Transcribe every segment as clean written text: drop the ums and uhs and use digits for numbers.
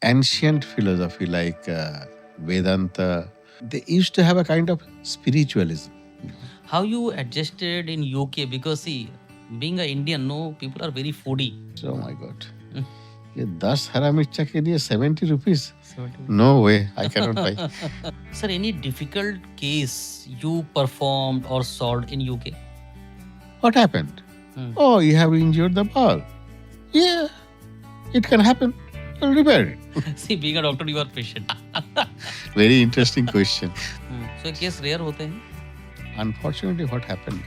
ancient philosophy like Vedanta, they used to have a kind of spiritualism. How you adjusted in UK? Because see, being an Indian, no, people are very foodie. Oh my God. ये 10 हरा मिर्चा के लिए 70 rupees? 70. No way, I cannot buy. Sir, any difficult case you performed or solved in UK? What happened? Oh, you have injured the ball. Yeah, it can happen. I'll repair it. See, being a doctor, you are patient. Very interesting question. So, case rare होते हैं? Unfortunately, what happened?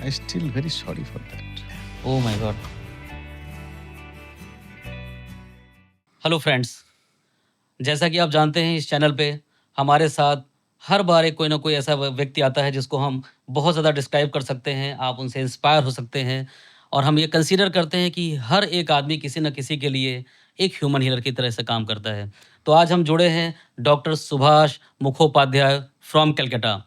I'm still very sorry for that. Oh my God. Hello friends, जैसा कि आप जानते हैं इस channel पे हमारे साथ हर बार एक कोई ना कोई ऐसा व्यक्ति आता है जिसको हम बहुत ज़्यादा डिस्क्राइब कर सकते हैं, आप उनसे इंस्पायर हो सकते हैं और हम ये कंसीडर करते हैं कि हर एक आदमी किसी न किसी के लिए एक ह्यूमन हीलर की तरह से काम करता है। तो आज हम जुड़े हैं डॉक्टर सुभाष मुखोपाध्याय फ्रॉम कलकत्ता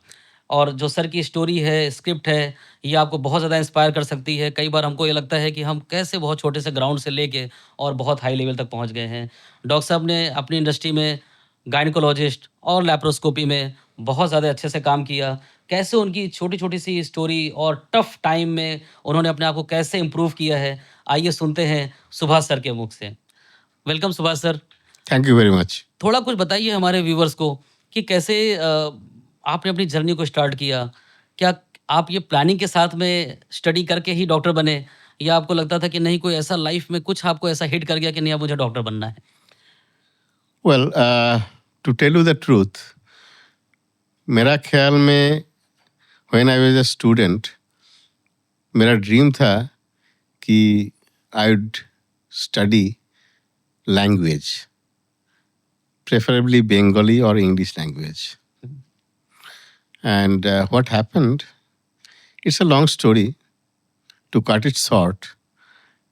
और जो सर की स्टोरी है, स्क्रिप्ट है, ये आपको बहुत ज़्यादा इंस्पायर कर सकती है। कई बार हमको ये लगता है कि हम कैसे बहुत छोटे से ग्राउंड से लेके और बहुत हाई लेवल तक पहुँच गए हैं। डॉक्टर साहब ने अपनी इंडस्ट्री में गायनेकोलॉजिस्ट और लैप्रोस्कोपी में बहुत ज़्यादा अच्छे से काम किया। कैसे उनकी छोटी-छोटी सी स्टोरी और टफ टाइम में उन्होंने अपने आप को कैसे इम्प्रूव किया है, आइए सुनते हैं सुभाष सर के मुख से। Welcome Subhash sir. Thank you very much. थोड़ा कुछ बताइए हमारे व्यूवर्स को कि कैसे आपने अपनी जर्नी को स्टार्ट किया? क्या आप ये प्लानिंग के साथ में स्टडी करके ही डॉक्टर बने या आपको लगता था कि नहीं कोई ऐसा लाइफ में कुछ आपको ऐसा हिट कर गया कि नहीं अब मुझे डॉक्टर बनना है? Well, to tell you the truth, मेरा ख्याल में when I was a student, मेरा ड्रीम था कि I would study language, preferably Bengali or English language. And what happened, it's a long story. To cut it short,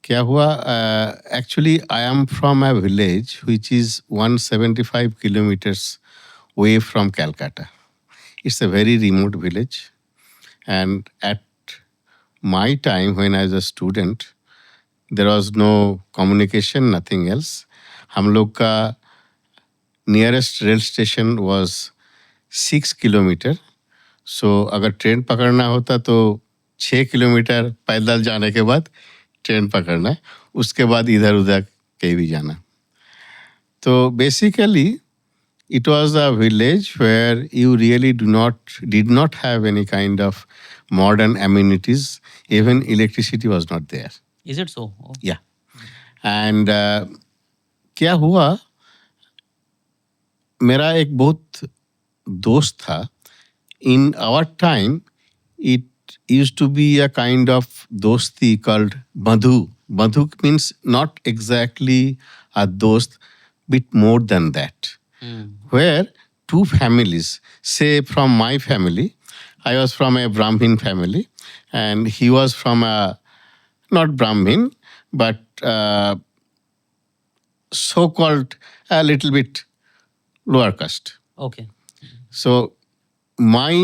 क्या हुआ, actually I am from a village which is 175 kilometers away from Calcutta. It's a very remote village. And at my time when I was a student, there was no communication, nothing else. हम लोग का nearest rail station was 6 kilometer. So अगर train पकड़ना होता तो 6 kilometre पैदल जाने के बाद ट्रेन पकड़ना, उसके बाद इधर उधर कहीं भी जाना। तो basically it was a village where you really did not have any kind of modern amenities. Even electricity was not there. Is it so? Oh. Yeah. And क्या हुआ, मेरा एक बहुत दोस्त था. In our time, it used to be a kind of dosti called Madhu. Madhu means not exactly a dost, bit more than that. Where two families, say from my family, I was from a Brahmin family, and he was from a, not Brahmin, but so-called a little bit lower caste. Okay. So my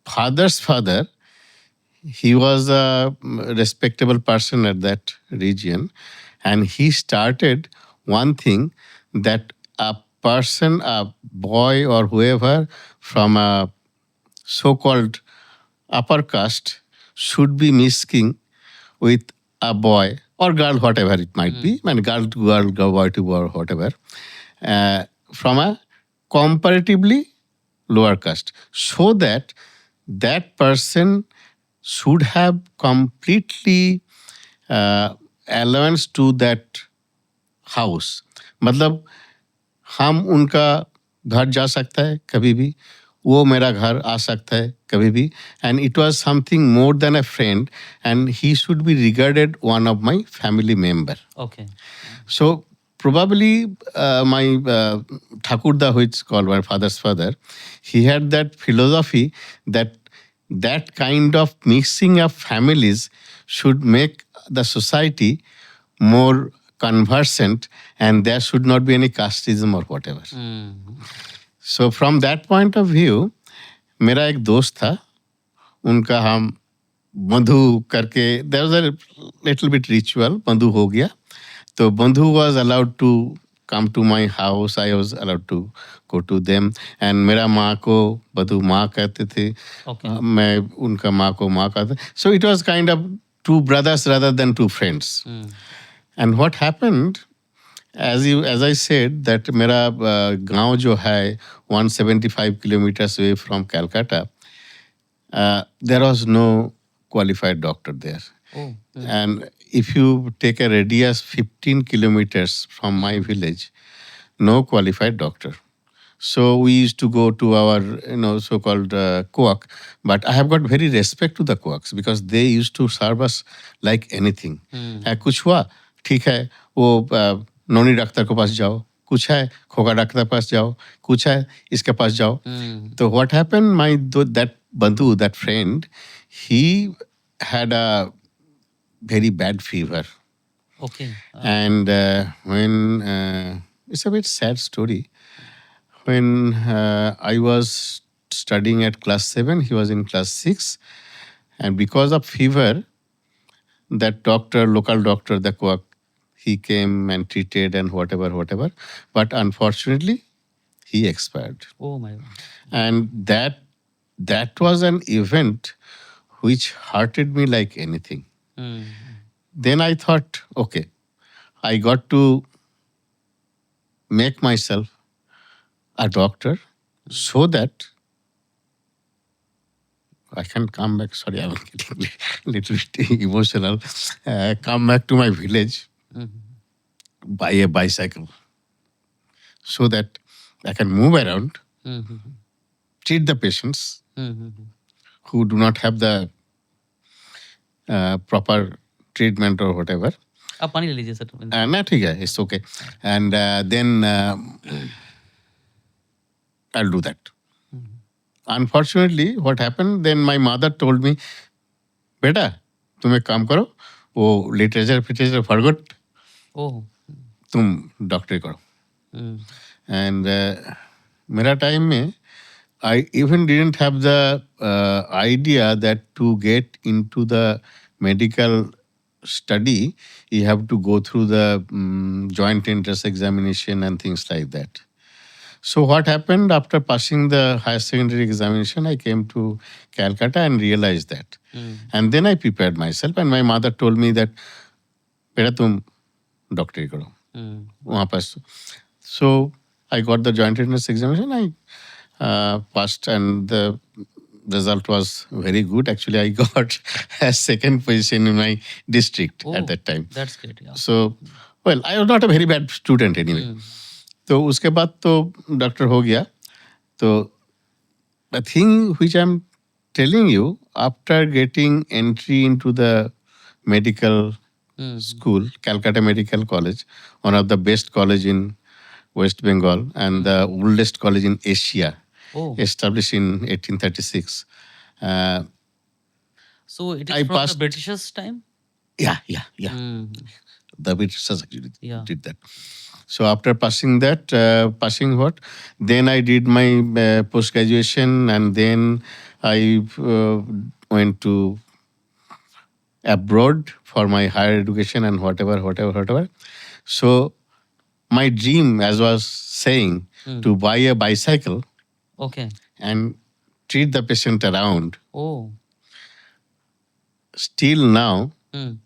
father's father, he was a respectable person at that region, and he started one thing, that a person, a boy or whoever from a so-called upper caste should be mixing with a boy or girl, whatever it might be, and girl to girl, boy to boy, whatever, from a comparatively lower caste, so that that person should have completely allowance to that house. मतलब हम उनका घर जा सकता है कभी भी, वो मेरा घर आ सकता है कभी भी, and it was something more than a friend, and he should be regarded one of my family member. Okay. So probably my Thakurda, which is called my father's father, he had that philosophy that that kind of mixing of families should make the society more conversant, and there should not be any casteism or whatever. So from that point of view, मेरा एक दोस्त था, उनका हम मधु करके, there was a little bit ritual, मधु हो गया. So Bandhu was allowed to come to my house. I was allowed to go to them. And मेरा माँ को बंधु माँ कहते थे. Okay. मैं उनका माँ को माँ कहता. So it was kind of two brothers rather than two friends. And what happened, as I said, that मेरा गांव जो है 175 kilometers away from Calcutta, there was no qualified doctor there. Oh. And if you take a radius 15 kilometers from my village, no qualified doctor. So we used to go to our, so-called coac. But I have got very respect to the coacs because they used to serve us like anything. कुछ हुआ, ठीक है, वो नोनी doctor के पास जाओ, कुछ है खोका doctor के पास जाओ, कुछ है इसके पास जाओ. तो what happened, that Bandhu, that friend, he had a very bad fever. Okay. And when it's a bit sad story. When I was studying at class 7, he was in class 6. And because of fever, that doctor, local doctor, the coac, he came and treated and whatever. But unfortunately, he expired. Oh my God. And that was an event which hurted me like anything. Then I thought, okay, I got to make myself a doctor so that I can come back. Sorry, I'm getting a little bit emotional. Come back to my village, buy a bicycle so that I can move around, treat the patients who do not have the proper treatment or whatever. आप पानी ले लीजिए sir. No, ठीक है, it's okay. And then I'll do that. Unfortunately, what happened, then my mother told me, बेटा तुम एक काम करो, वो लिटरेचर फॉरगॉट, तुम डॉक्टरी करो. And मेरा टाइम में I even didn't have the idea that to get into the medical study, you have to go through the joint entrance examination and things like that. So what happened after passing the higher secondary examination, I came to Calcutta and realized that. And then I prepared myself and my mother told me that, बेटा तुम डॉक्टरी करो वहाँ पास. So I got the joint entrance examination. I passed and the result was very good. Actually, I got a second position in my district at that time. That's great. Yeah. So, well, I was not a very bad student anyway. तो उसके बाद तो doctor हो गया. तो the thing which I'm telling you, after getting entry into the medical school, Calcutta Medical College, one of the best college in West Bengal and the oldest college in Asia, established in 1836. So it is I from passed- the Britishers' time? Yeah. The Britishers actually Yeah. did that. So after passing that, then I did my post-graduation and then I went to abroad for my higher education and whatever. So my dream, as was saying, to buy a bicycle Okay. and treat the patient around. Oh. Still now,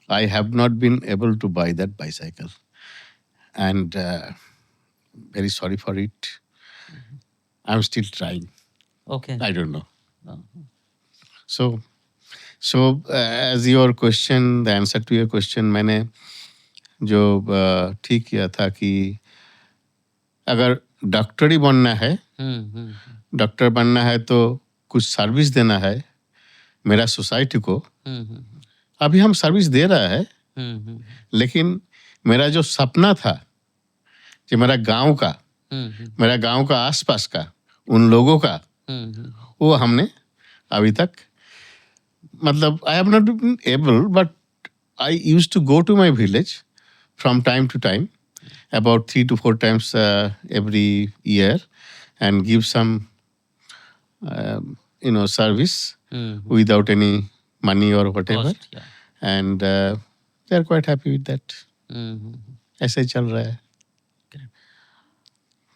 I have not been able to buy that bicycle. And very sorry for it. I'm still trying. Okay. I don't know. So as your question, the answer to your question, मैंने जो ठीक किया था कि अगर doctor ही बनना है, doctor बनना है तो कुछ सर्विस देना है मेरा सोसाइटी को. अभी हम सर्विस दे रहा है, लेकिन मेरा जो सपना था कि मेरा गांव का आसपास का उन लोगों का, वो हमने अभी तक, मतलब I have not been able, but I used to go to my village from time to time, about 3 to 4 times every year, and give some service without any money or whatever. Cost, yeah. And they're quite happy with that. ऐसे ही चल रहा है।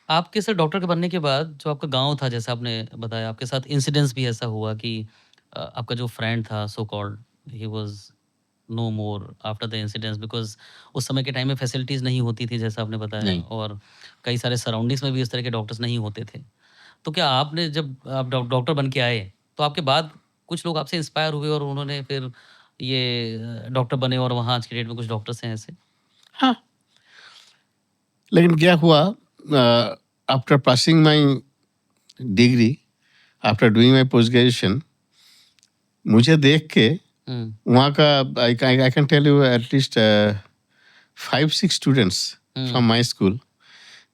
आपके sir doctor के बनने के बाद जो आपका गाँव था, जैसा आपने बताया, आपके साथ इंसिडेंस भी ऐसा हुआ कि आपका जो फ्रेंड था so called, he was no more after the incidence, because उस समय के टाइम में फैसिलिटीज़ नहीं होती थी, जैसा आपने बताया, नहीं। और कई सारे सराउंडिंग्स में भी इस तरह के डॉक्टर्स नहीं होते थे। तो क्या आपने जब आप डॉक्टर बन के आए, तो आपके बाद कुछ लोग आपसे इंस्पायर हुए और उन्होंने फिर ये डॉक्टर बने, और वहाँ आज की डेट में कुछ डॉक्टर्स हैं ऐसे? हाँ, लेकिन क्या हुआ, after passing my degree, after doing my post graduation, मुझे देख के हुँ, वहाँ का I can tell you at least 5-6 students hmm, from my school,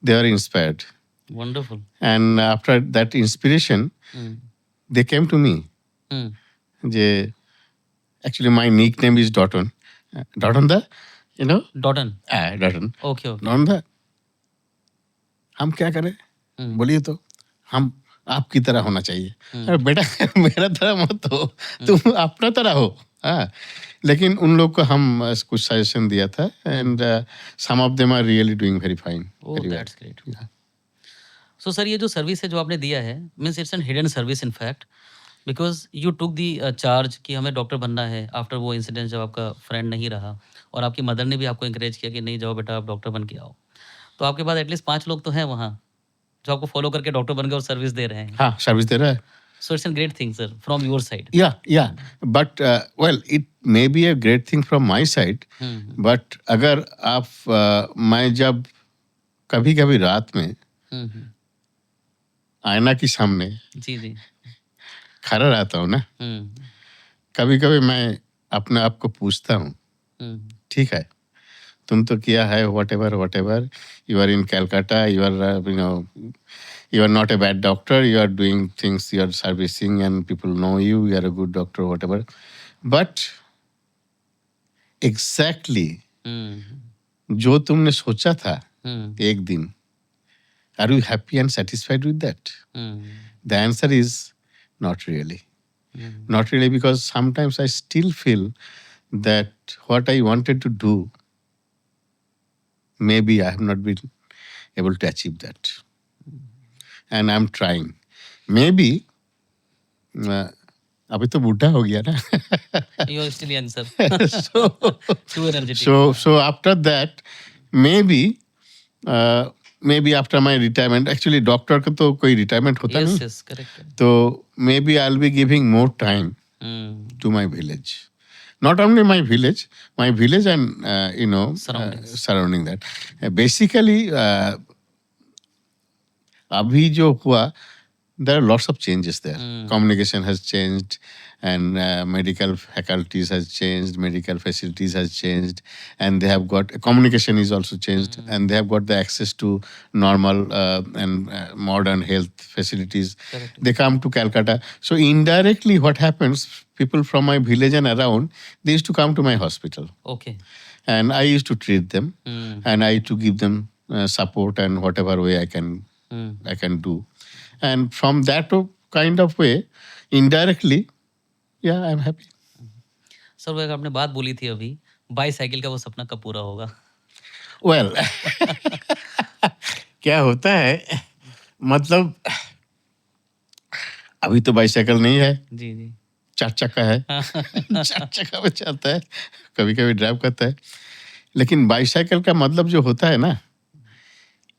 they are inspired. Wonderful. And after that inspiration, hmm, they came to me. हुँ, যে actually my nickname is Dotton. Dotton da, you know? Dottin, Dotton. Okay, okay. Dotton da, हम क्या करें? हुँ, बोलिए तो। हम आपकी तरह होना चाहिए। हुँ, अरे बेटा मेरा तरह मत हो, हुँ, तुम अपना तरह हो। हाँ, लेकिन उन लोग को हम कुछ सजेशन दिया था, and some of them are really doing very fine, oh, very well. That's great. So sir, ये जो सर्विस है जो आपने दिया है, means it's an hidden service in fact, because you took the charge कि हमें डॉक्टर बनना है आफ्टर वो इंसिडेंट जब आपका फ्रेंड नहीं रहा, और आपकी मदर ने भी आपको एनकरेज किया कि नहीं जाओ बेटा, आप डॉक्टर बन के आओ। तो आपके बाद एटलीस्ट 5 लोग तो हैं वहाँ, जो आपको फॉलो करके डॉक्टर बन गए और सर्विस दे रहे हैं। हाँ, सर्विस दे रहा है। So it's an great thing sir from your side. Yeah, but well, it may be a great thing from my side, hmm, but अगर आप मैं जब कभी कभी रात में हुँ, हुँ। आईना के सामने जी, जी। खड़ा रहता हूँ ना, हुँ, कभी कभी मैं अपने आप को पूछता हूँ, हुँ, ठीक है, तुम तो किया है, whatever, you are in Calcutta, you are you know, you are not a bad doctor, you are doing things, you are servicing and people know you, you are a good doctor, whatever, but exactly हुँ, जो तुमने सोचा था हुँ, एक दिन, are you happy and satisfied with that? Hmm, The answer is not really. Hmm, Not really, because sometimes I still feel that what I wanted to do, maybe I have not been able to achieve that. And I'm trying. Maybe, अभी तो बूढ़ा हो गया ना। You are still young sir. so, too energetic. so after that, maybe, maybe after my retirement, actually doctor का तो कोई retirement होता नहीं, यस, यस, करेक्ट है। तो maybe I'll be giving more time hmm, to my village. Not only my village and Surroundings. surrounding that. Basically, अभी जो हुआ, there are lots of changes there. Hmm, Communication has changed, and medical faculties has changed, medical facilities has changed, and they have got communication is also changed, and they have got the access to normal and modern health facilities. Correct. They come to Calcutta, so indirectly, what happens? People from my village and around, they used to come to my hospital, okay. and I used to treat them, hmm, and I used to give them support and whatever way I hmm. can do. And from that kind of way, indirectly, yeah, I'm happy. Sir, वो एक आपने बात बोली थी अभी, bicycle का वो सपना कब पूरा होगा? Well, क्या होता है, मतलब अभी तो बाइसाइकिल नहीं है, जी, जी। 4 चक्का है। 4 चक्का पे चलता है, कभी कभी ड्राइव करता है, लेकिन बाइसाइकिल का मतलब जो होता है ना,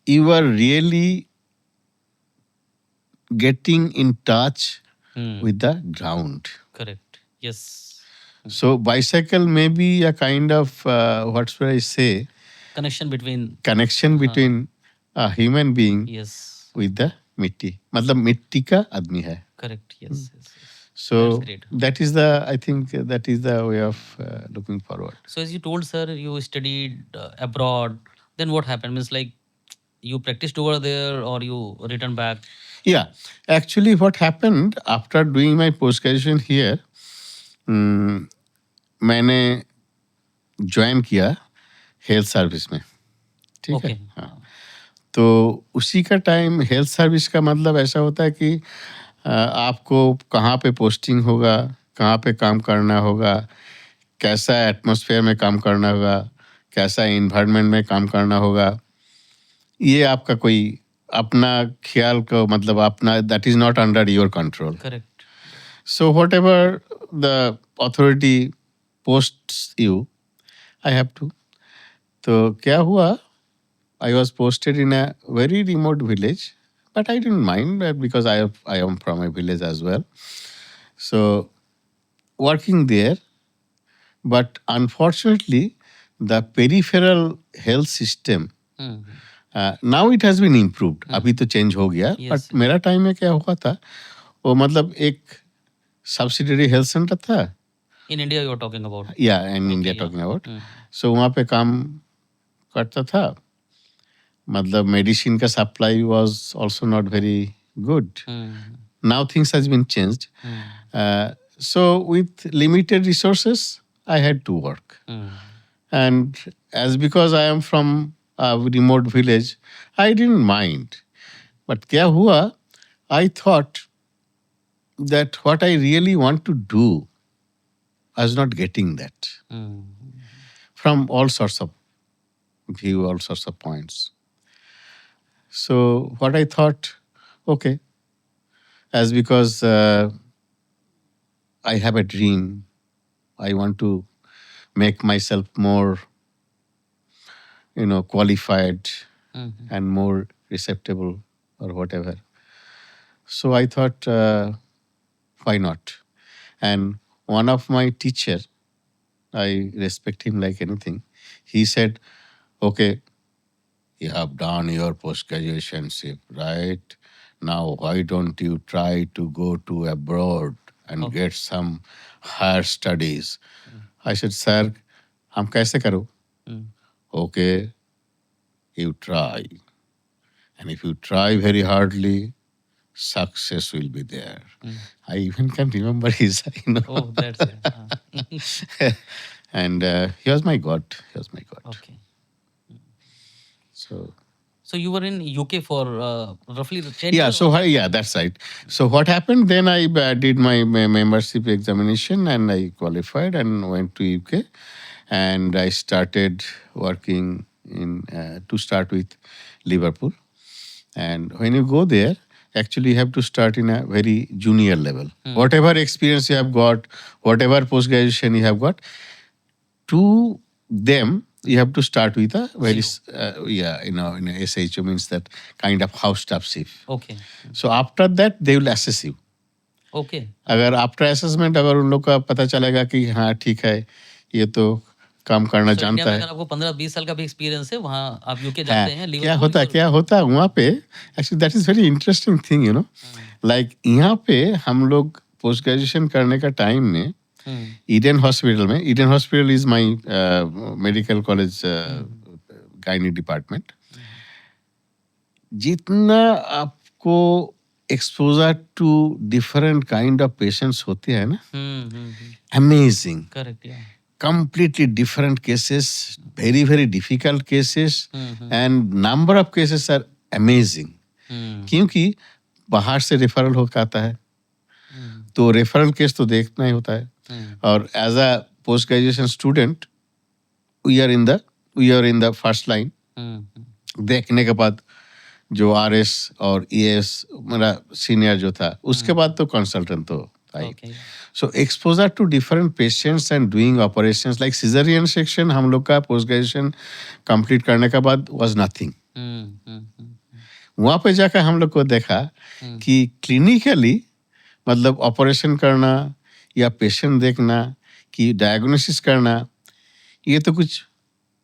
you are really getting in touch hmm, with the ground. Correct, yes. So bicycle may be a kind of what should I say, connection between, connection between a human being yes, with the मिट्टी, मतलब मिट्टी का आदमी है. Correct, yes, yes, yes. So that's great. that is the, I think that is the way of looking forward. So as you told sir, you studied abroad, then what happened? Means like you practiced over there or you returned back? Yeah, actually what happened after doing my post graduation here, मैंने join किया health service में, ठीक okay. है. हाँ, तो उसी का time health service का मतलब ऐसा होता है कि आपको कहाँ पे पोस्टिंग होगा, कहाँ पे काम करना होगा, कैसा एटमॉस्फेयर में काम करना होगा, कैसा इन्वायरमेंट में काम करना होगा, ये आपका कोई अपना ख्याल को मतलब अपना that is not under your control. Correct. So whatever the authority posts you, I have to. तो क्या हुआ? I was posted in a very remote village, but I didn't mind because I am from a village as well. So working there, but unfortunately, the peripheral health system now it has been improved. अभी तो change हो गया, Yes, but मेरा time में क्या हुआ था, वो मतलब एक सब्सिडरी हेल्थ सेंटर था. In India you are talking about. Yeah in Okay, India yeah. Talking about. So वहाँ पे काम करता था. मतलब मेडिसिन का supply was also not very good. Now things has been changed. So with limited resources, I had to work. And as because I am from a remote village, I didn't mind. But क्या हुआ? I thought that what I really want to do, I was not getting that from all sorts of view, all sorts of points. So what I thought, okay, as because I have a dream, I want to make myself more, qualified and more receptible or whatever. So I thought, why not? And one of my teacher, I respect him like anything. He said, okay, you have done your post-graduation, right? Now, why don't you try to go to abroad and Okay. get some higher studies? I said, sir, हम कैसे करूँ? Okay, you try. And if you try very hardly, success will be there. I even can remember his, Oh, that's it. And he was my God. He was my God. Okay. So So you were in UK for roughly 10 yeah, years? so yeah, that's right. So what happened then? I did my membership examination and I qualified and went to UK, and I started working in to start with Liverpool. And when you go there, actually you have to start in a very junior level. Whatever experience you have got, whatever post graduation you have got, to them you have to start with a very in a SHO, means that kind of house staff chief. Okay. So after that they will assess you. Okay. अगर after assessment अगर उन लोग का पता चलेगा कि हाँ ठीक है, ये तो काम करना So इंडिया जानता में है. अगर आपको 15-20 साल का भी एक्सपीरियंस है, वहाँ आप यूके हाँ, जाते हैं. क्या होता है वहाँ पे, actually that is very interesting thing, like यहाँ पे हम लोग पोस्ट ग्रेजुएशन करने का टाइम में Eden hospital is my medical college gynae department. जितना आपको exposure to different kind of patients होते हैं ना, अमेजिंग, करेक्ट. या completely different cases, very, very difficult cases, and number of cases are amazing. क्योंकि बाहर से रेफरल होकर आता है, तो रेफरल केस तो देखना ही होता है. और as a post graduation student we are in the first line. देखने के बाद जो RS और ES मेरा सीनियर जो था, उसके बाद तो कंसल्टेंट तो था. So exposure to different patients and doing operations like cesarean section हम लोग का पोस्ट ग्रेजुएशन कंप्लीट करने के बाद was nothing. वहाँ पे जाकर हम लोग को देखा कि क्लिनिकली मतलब ऑपरेशन करना या पेशेंट देखना कि डायग्नोसिस करना, ये तो कुछ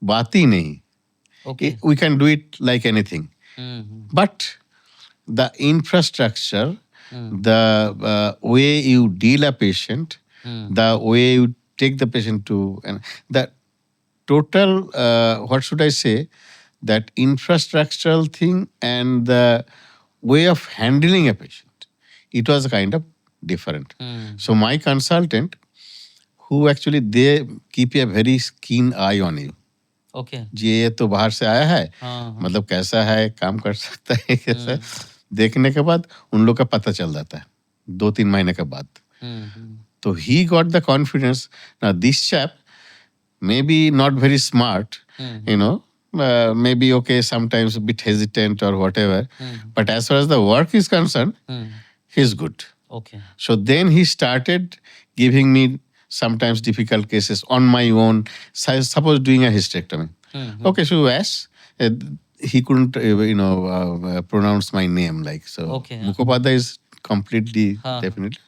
बात ही नहीं. We can do it like anything. But the infrastructure, the way you deal a patient, the way you take the patient to, and the total, what should I say, that infrastructural thing and the way of handling a patient, it was kind of different. So my consultant, who actually they keep a very keen eye on you. Okay. ये तो बाहर से आया है, मतलब कैसा है, काम कर सकता है कैसा, देखने के बाद उन लोग का पता चल जाता है 2-3 महीने के बाद. तो he got the confidence. Now this chap maybe not very smart, Hmm. maybe okay, sometimes a bit hesitant or whatever. Hmm. But as far as the work is concerned, Hmm. he's good. Okay. So then he started giving me sometimes difficult cases on my own. Suppose doing a hysterectomy. Hmm. Okay, so yes, uh, he couldn't, pronounce my name like so. Okay. Mukhopadhyay is completely Huh. definitely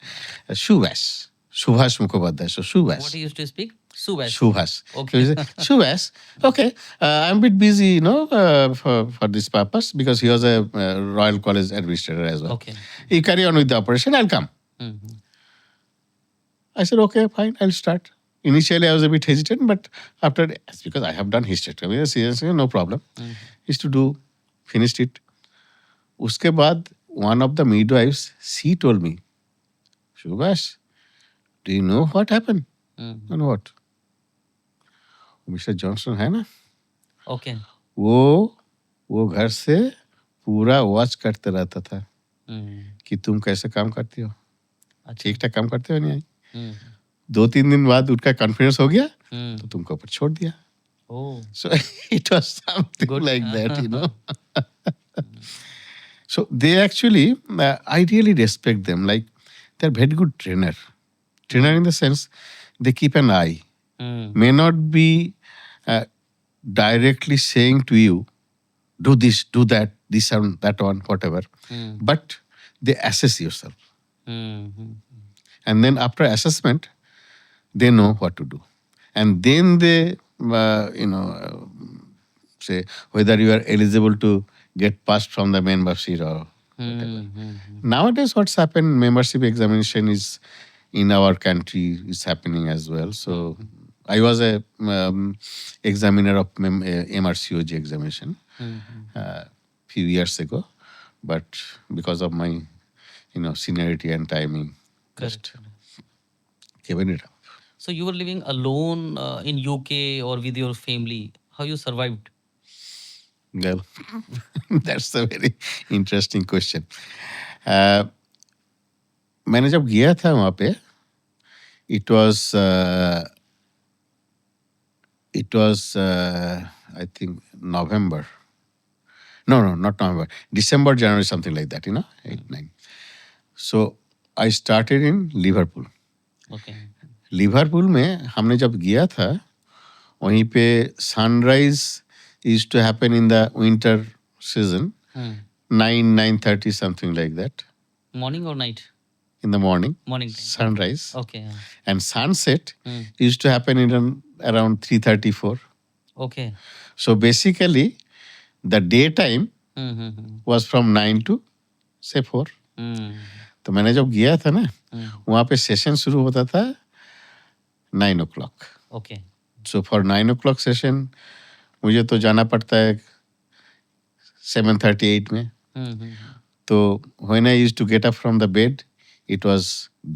Shubhas, Subhash Mukhopadhyay. So Shubhas. What he used to speak? Subhash. Shubhas. Okay. So he said, Shubhas, okay, I'm a bit busy, for this purpose because he was a Royal College administrator as well. Okay. You carry on with the operation, I'll come. Hmm. I said, okay, fine, I'll start. Initially, I was a bit hesitant, but after, it's because I have done hysterectomy, seriously, no problem. Hmm. Used to do, finished it. Uske baad, one of the midwives, she told me, Shubhash, do you know what happened? Hmm. And what? Mister Johnson है ना, Okay. वो घर से पूरा watch करते रहता था Hmm. कि तुम कैसे काम करती हो, अच्छा. ठीक ठाक काम करते हो नहीं आई. Hmm. 2-3 दिन बाद उनका कॉन्फिडेंस हो गया Hmm. तो तुमको ऊपर छोड़ दिया. Oh. So it was something Good. like that. So they actually, I really respect them. Like they're very good trainer. Trainer in the sense they keep an eye. Hmm. May not be directly saying to you, do this, do that, this and that one, whatever. Hmm. But they assess yourself. Hmm. Hmm. And then after assessment, they know what to do. And then they, say whether you are eligible to get passed from the membership or whatever. Hmm. Nowadays, what's happened, membership examination is in our country is happening as well. So I was a examiner of MRCOG examination Hmm. few years ago, but because of my seniority and timing, just Correct. given it up. So you were living alone in UK or with your family. How you survived? Well, that's a very interesting question. Uh, मैंने जब गया था वहाँ पे, it was I think November. No, not November. December, January, something like that. 8, 9. So I started in Liverpool. Okay. Liverpool में हमने जब गया था वहीं पे sunrise used to happen in the winter season Hmm. 9:30 something like that Morning or night? in the morning. Morning time. Sunrise. Okay. And sunset Hmm. used to happen in around 3:34. Okay. So basically the daytime Hmm. Hmm. was from 9 to say 4. Hmm. तो मैंने जब गया था ना Hmm. वहाँ पे session शुरू होता था 9 o'clock. Okay. So for 9 o'clock session मुझे तो जाना पड़ता है 7:38 में. Hmm. Hmm. So when I used to get up from the bed, it was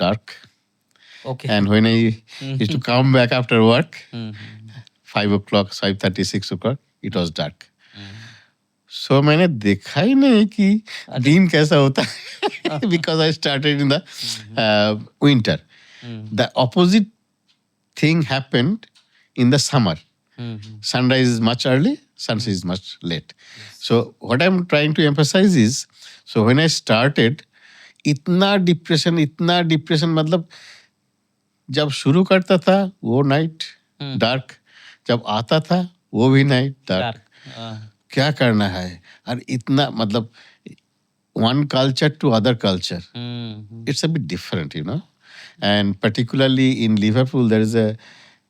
dark. Okay. And when I used to come back after work, Hmm. 5 o'clock, 5:30, 6 o'clock, it was dark. So मैंने देखा ही नहीं कि दिन कैसा होता है because I started in the winter. The opposite thing happened in the summer. Hmm. Sunrise is much early, sunset is much late. So what I'm trying to emphasize is, so when I started, इतना depression मतलब जब शुरू करता था वो night dark, जब आता था वो भी नाइट डार्क. क्या करना है और इतना मतलब one culture to other culture. It's a bit different, And particularly in Liverpool, there is a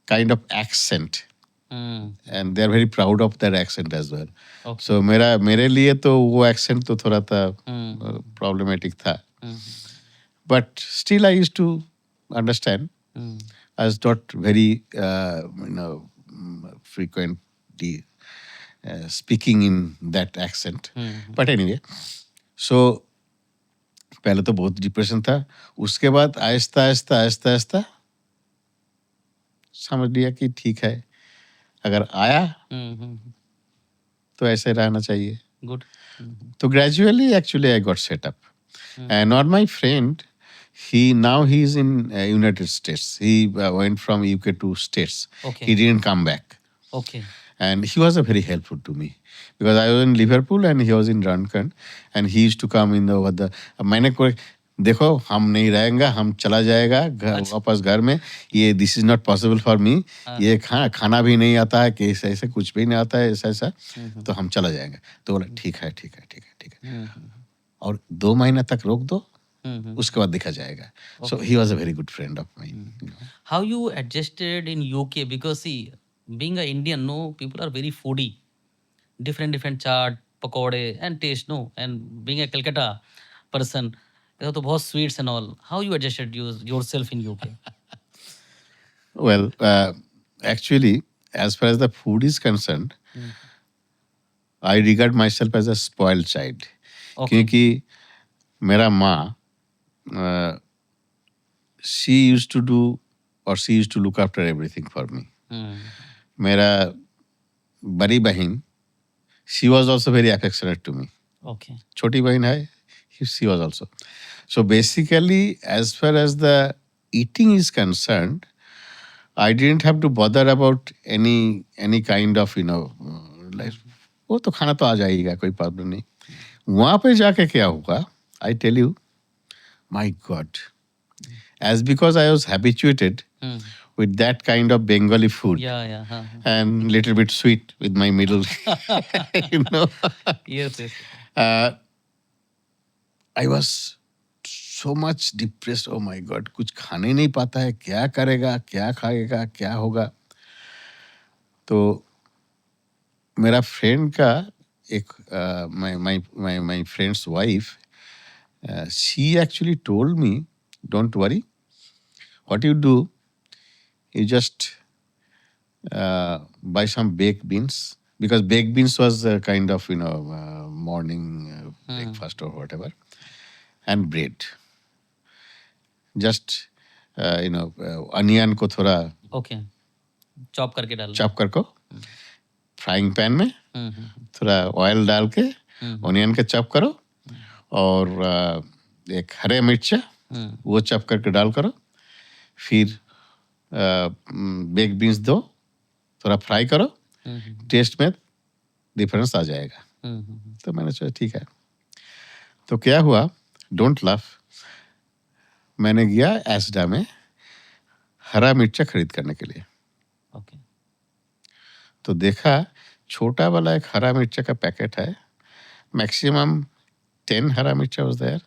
kind of accent. And they are very proud of their accent as well. Okay. So मेरे लिए तो वो accent तो थोड़ा सा problematic था. But still I used to understand. I was not very frequently speaking in that accent. But anyway, so पहले तो बहुत डिप्रेशन था. उसके बाद आहिस्ता समझ लिया कि ठीक है, अगर आया तो ऐसे रहना चाहिए. Good. तो gradually actually I got set up. And on my friend, Now he's in United States. He went from UK to States. Okay. He didn't come back. Okay. And he was very helpful to me because I was in Liverpool and he was in Duncan, and he used to come in over the. मैंने कोई देखो हम नहीं रहेंगे, हम चला जाएगा वापस घर में, ये this is not possible for me, ये खाना भी नहीं आता है कि ऐसे कुछ भी नहीं आता है ऐसा तो हम चला जाएंगे. तो बोला ठीक है ठीक है ठीक है ठीक है, और 2 महीने तक रोक दो, उसके बाद देखा जाएगा. So he was a very good friend of mine. How you adjusted in UK? Because see, being a Indian, no, people are very foodie. Different chaat, pakode and taste, no. And being a Calcutta person, you have to बहुत sweets and all. How you adjusted yourself in UK? Well, actually, as far as the food is concerned, I regard myself as a spoiled child. Okay. क्योंकि मेरा माँ, she used to do or she used to look after everything for me. मेरा बड़ी बहन, she was also very affectionate to me. Okay. छोटी बहन है, she was also. So basically, as far as the eating is concerned, I didn't have to bother about any kind of like वो तो खाना तो आ जाएगा, कोई प्रॉब्लम नहीं. वहाँ पे जाके क्या हुआ, I tell you, my God, as because I was habituated with that kind of Bengali food. Yeah. And little bit sweet with my middle, Yes. I was so much depressed. Oh my God, कुछ खाने नहीं पाता है, क्या करेगा, क्या खाएगा, क्या होगा. तो मेरा फ्रेंड का एक my friend's wife, she actually told me, don't worry, what you do, you just buy some baked beans, because baked beans was a kind of morning breakfast or whatever, and bread. Just onion को थोड़ा Okay. Chop करके डाल. Chop करको frying pan में थोड़ा oil डाल के onion के चॉप करो, और एक हरे मिर्चा वो चॉप करके डाल करो, फिर बेक बीन्स दो, थोड़ा फ्राई करो, टेस्ट में डिफरेंस आ जाएगा. तो मैंने सोचा ठीक है. तो क्या हुआ, डोंट लाफ, मैंने गया एसडा में हरा मिर्चा खरीद करने के लिए. Okay. तो देखा छोटा वाला एक हरा मिर्चा का पैकेट है, मैक्सिमम 10 हरा मिर्चा was there,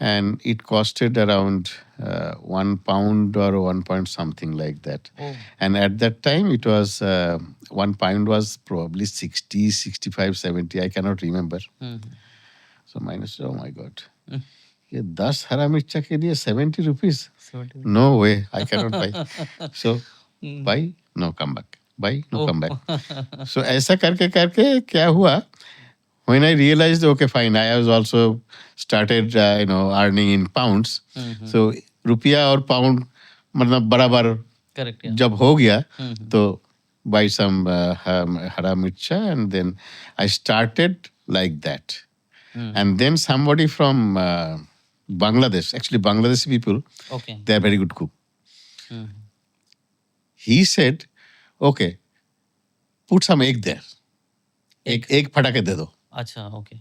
and it costed around £1 or 1 point something like that. Oh. And at that time it was £1 was probably 60, 65, 70, I cannot remember. So minus, oh my God, ये 10 हरा मिर्चा के लिए 70 rupees? No way, I cannot buy. So buy, no, come back. Buy, no, come back. So ऐसा करके करके क्या हुआ, when I realized, okay, fine, I was also started, earning in pounds. So रुपया और pound मतलब बराबर Correct. जब हो गया, तो buy some हरा मिर्चा, and then I started like that. And then somebody from Bangladesh, actually Bangladeshi people, Okay. they are very good cook. He said, okay, put some egg there. Egg फटा के दे दो. अच्छा. Okay.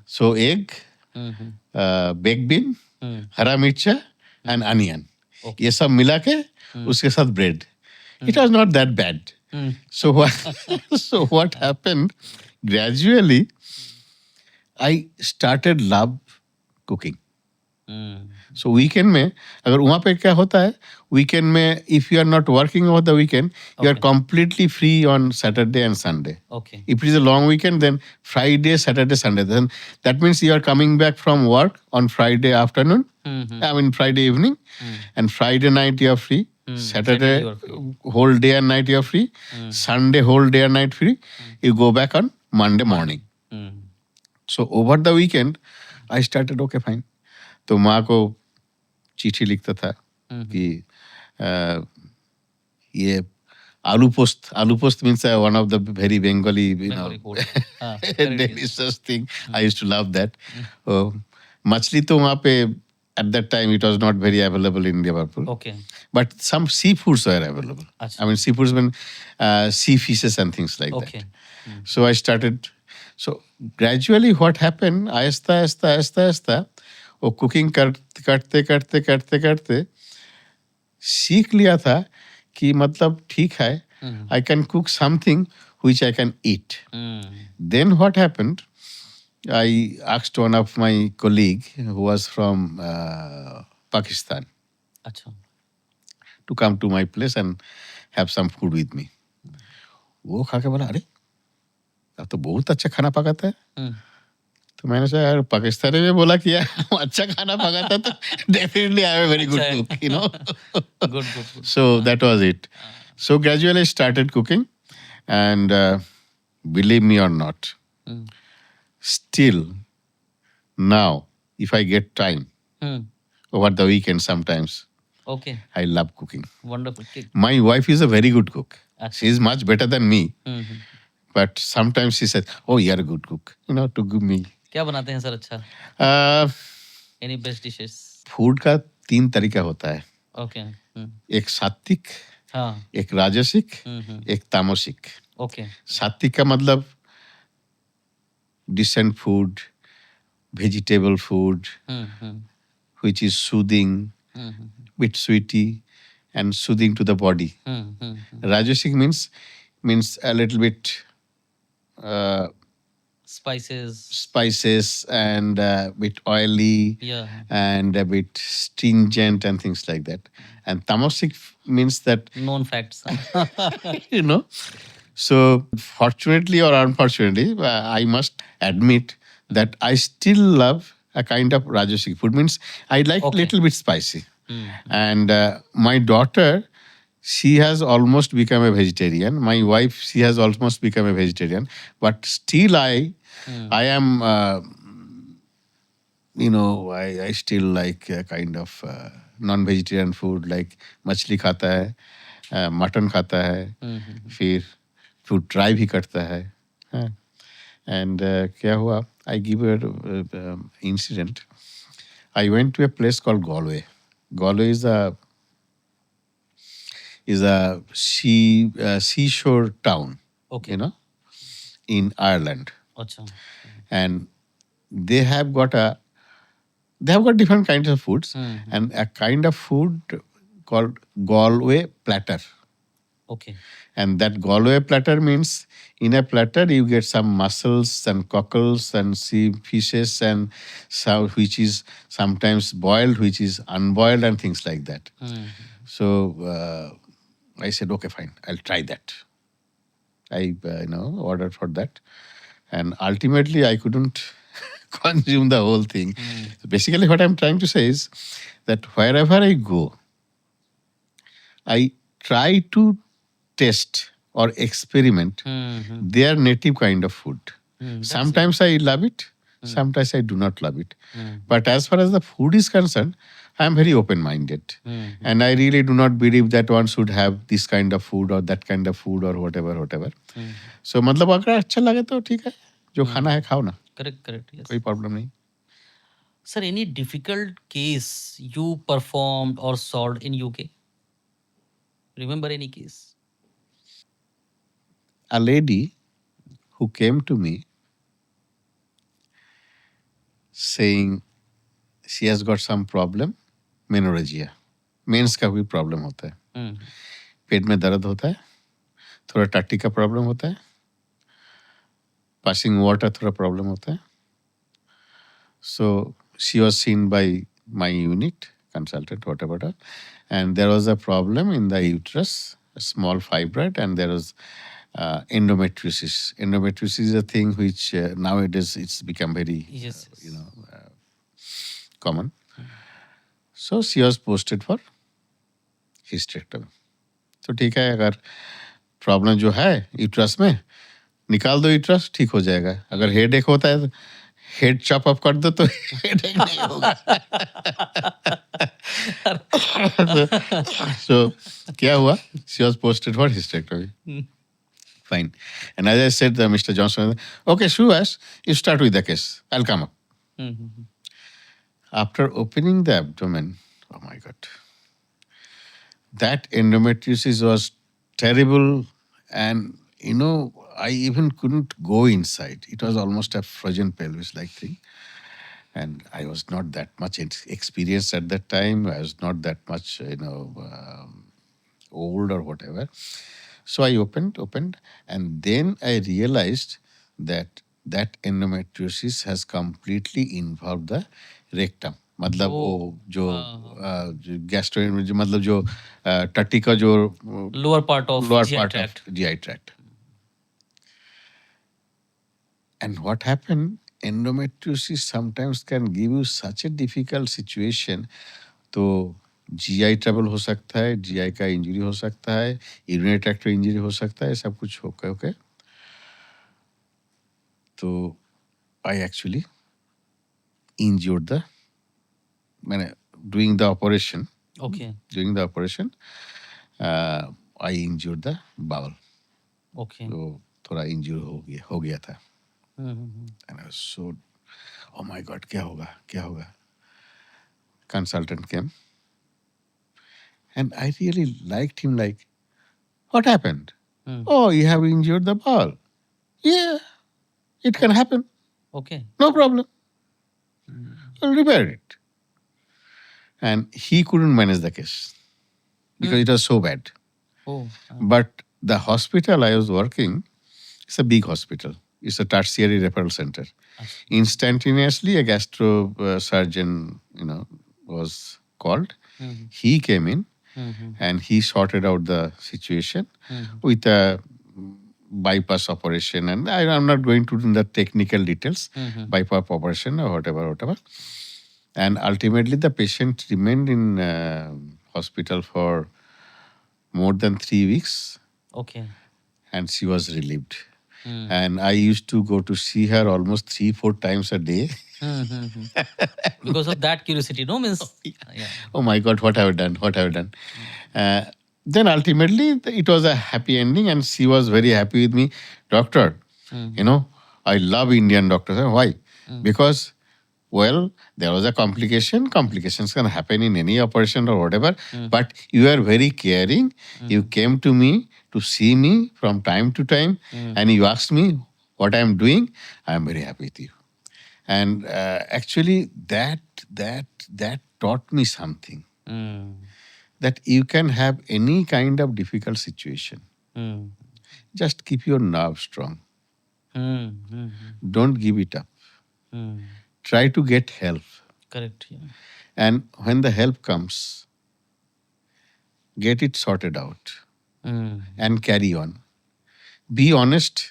So egg, baked bean, हरा मिर्चा and onion. ये सब मिला के उसके साथ bread. It was not that bad. So what happened, gradually I started love cooking. So weekend में, अगर वहाँ पे क्या होता है, weekend में if you are not working over the weekend, you are completely free on Saturday and Sunday. Okay. If it is a long weekend, then Friday, Saturday, Sunday. Then that means you are coming back from work on Friday afternoon, Friday evening, and Friday night you are free. Saturday you are free. whole day and night you are free. Sunday whole day and night free. You go back on Monday morning. So over the weekend, I started, okay, fine. तो माँ को चिट्ठी लिखता था कि ये आलू पोस्त means one of the very Bengali, delicious thing. I used to love that. मछली तो वहाँ पे At that time, it was not very available in Liverpool. Okay. But some seafoods were available. Acha. I mean, seafoods mean sea fishes and things like Okay. that. So I started. So gradually, what happened? Aahista Aahista Aahista Aahista वो cooking करते करते करते करते सीख लिया था कि मतलब ठीक है, I can cook something which I can eat. Then what happened? I asked one of my colleague who was from Pakistan अच्छा. to come to my place and have some food with me. वो खा के बोला, अरे अब तो बहुत अच्छा खाना पकाता है. तो मैंने सोचा यार पाकिस्तानी में बोला कि यार अच्छा खाना पकाता तो definitely I am a very good cook, you know. Good. So that was it. So gradually I started cooking, and believe me or not, still now if I get time over the weekend sometimes, Okay. I love cooking. Wonderful. My wife is a very good cook. Achha. She is much better than me. But sometimes she says, oh, you are a good cook, you know, to give me. क्या बनाते हैं sir अच्छा? Any best dishes? Food का 3 तरीका होता है. Okay. एक सात्विक, हाँ. एक राजसिक, एक तामसिक. Okay. सात्विक का मतलब decent food, vegetable food, which is soothing, bit sweety, and soothing to the body. Rajasic means a little bit spices and a bit oily, and a bit stringent and things like that. And tamasic means that known facts. you know. So fortunately or unfortunately, I must admit that I still love a kind of Rajasic food. Means I like little bit spicy. And my daughter, she has almost become a vegetarian. My wife, she has almost become a vegetarian. But still I am, I still like a kind of non-vegetarian food, like मछली खाता है, mutton खाता है, फिर food try भी करता है. And क्या हुआ, I give incident. I went to a place called Galway. Galway is a seashore town, Okay. In Ireland. Achha. And they have got different kinds of foods, and a kind of food called Galway platter. Okay. And that Galway platter means in a platter you get some mussels and cockles and sea fishes and which is sometimes boiled, which is unboiled and things like that. So I said, okay, fine, I'll try that. I ordered for that, and ultimately I couldn't consume the whole thing. So basically, what I'm trying to say is that wherever I go, I try to test or experiment their native kind of food. Sometimes I love it, sometimes I do not love it. But as far as the food is concerned, I am very open-minded. And I really do not believe that one should have this kind of food or that kind of food or whatever. So मतलब अगर अच्छा लगे तो ठीक है, जो खाना है खाओ ना. Correct. Yes. कोई प्रॉब्लम नहीं. Sir, any difficult case you performed or solved in UK? Remember any case? A lady who came to me saying she has got some problem, menorrhagia. मेंस का भी प्रॉब्लम होता है. पेट में दर्द होता है, थोड़ा टट्टी का प्रॉब्लम होता है, पासिंग वाटर थोड़ा प्रॉब्लम होता है. So she was seen by my unit consultant, whatever, and there was a problem in the uterus, a small fibroid, and there was endometriosis. Endometriosis is a thing which nowadays it's become very, Yes. common. So she was posted for hysterectomy. तो ठीक है, अगर problem जो है uterus में, निकाल दो uterus, ठीक हो जाएगा. अगर हेड एक होता है तो हेड चॉप अप कर दो तो हेड एक नहीं होगा. So क्या हुआ? She was posted for hysterectomy. Fine. And as I said, Mr. Johnson, okay, Suhas, you start with the case. I'll come up. After opening the abdomen, oh my God, that endometriosis was terrible. And, I even couldn't go inside. It was almost a frozen pelvis like thing. And I was not that much experienced at that time. I was not that much, old or whatever. So I opened, and then I realized that that endometriosis has completely involved the rectum. मतलब Oh, वो जो हाँ, gastro मतलब जो टट्टी का जो lower part of lower GI part of tract. GI tract. And what happened, endometriosis sometimes can give you such a difficult situation. तो जीआई ट्रबल हो सकता है, जीआई का इंजरी हो सकता है, यूरिनरी ट्रैक्ट इंजरी हो सकता है, सब कुछ होके ओके। तो आई एक्चुअली इंज्योर्ड द मैंने doing the operation Okay, doing the operation I injured the bowel. okay. तो थोड़ा इंजर हो गया था। Mm-hmm. And I was so oh my god, क्या होगा क्या होगा। Consultant came and I really liked him like, what happened? Mm. Oh, you have injured the ball. Yeah, it can happen. Okay. No problem. I'll repair it. And he couldn't manage the case because it was so bad. Oh, But the hospital I was working, it's a big hospital. It's a tertiary referral center. अच्छा. Instantaneously, a gastro surgeon, was called. Mhm. He came in Mhm. and he sorted out the situation Mhm. with a bypass operation. And I'm not going to do the technical details, Mhm. bypass operation or whatever. And ultimately, the patient remained in hospital for more than 3 weeks, Okay. and she was relieved. Mm. And I used to go to see her almost 3-4 times a day. Mhm. Because of that curiosity, no means. Yeah. Oh my God, what have I done? What have I done? Then ultimately, it was a happy ending, and she was very happy with me. Doctor, I love Indian doctors. Why? Because, well, there was a complication. Complications can happen in any operation or whatever, but you are very caring. You came to me to see me from time to time, and you asked me what I am doing. I am very happy with you. And actually, that taught me something, Mm. that you can have any kind of difficult situation. Mm. Just keep your nerve strong. Mm. Mm. Don't give it up. Mm. Try to get help. Correct. Yeah. And when the help comes, get it sorted out Mm. and carry on. Be honest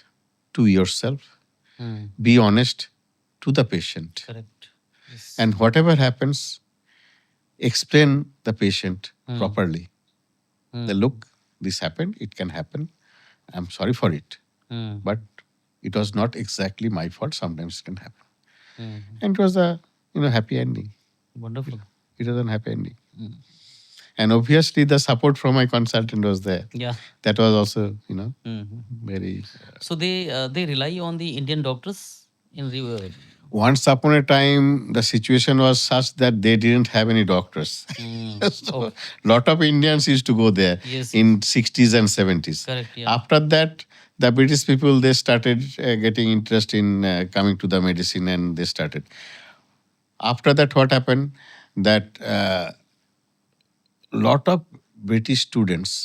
to yourself. Mm. Be honest to the patient. Correct. Yes. And whatever happens, explain the patient properly. The look, this happened, it can happen. I'm sorry for it. Mm. But it was not exactly my fault. Sometimes it can happen. Mm. And it was a happy ending. Wonderful. It was a happy ending. And obviously the support from my consultant was there. Yeah. That was also, Mhm. very. So they rely on the Indian doctors in Once upon a time, the situation was such that they didn't have any doctors. So, Okay. lot of Indians used to go there Yes, in 60s and 70s. Correct. Yeah. After that, the British people, they started getting interest in coming to the medicine, and they started. After that, what happened? That lot of British students,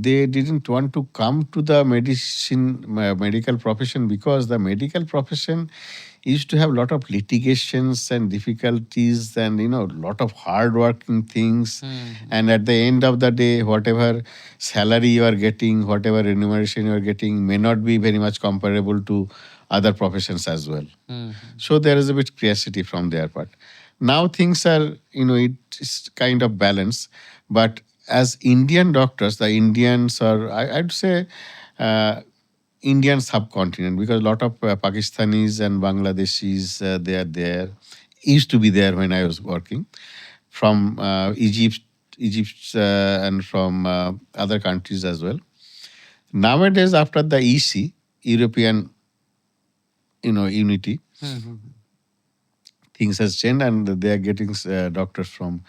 they didn't want to come to the medical profession, because the medical profession used to have a lot of litigations and difficulties, and lot of hard working things. And at the end of the day, whatever salary you are getting, whatever remuneration you are getting, may not be very much comparable to other professions as well. So there is a bit curiosity from their part. Now things are, it's kind of balanced. But as Indian doctors, the Indians are, I'd say, Indian subcontinent, because a lot of Pakistanis and Bangladeshis, they are there. Used to be there when I was working, from Egypt, and from other countries as well. Nowadays, after the EC, European, unity, things has changed, and they are getting doctors from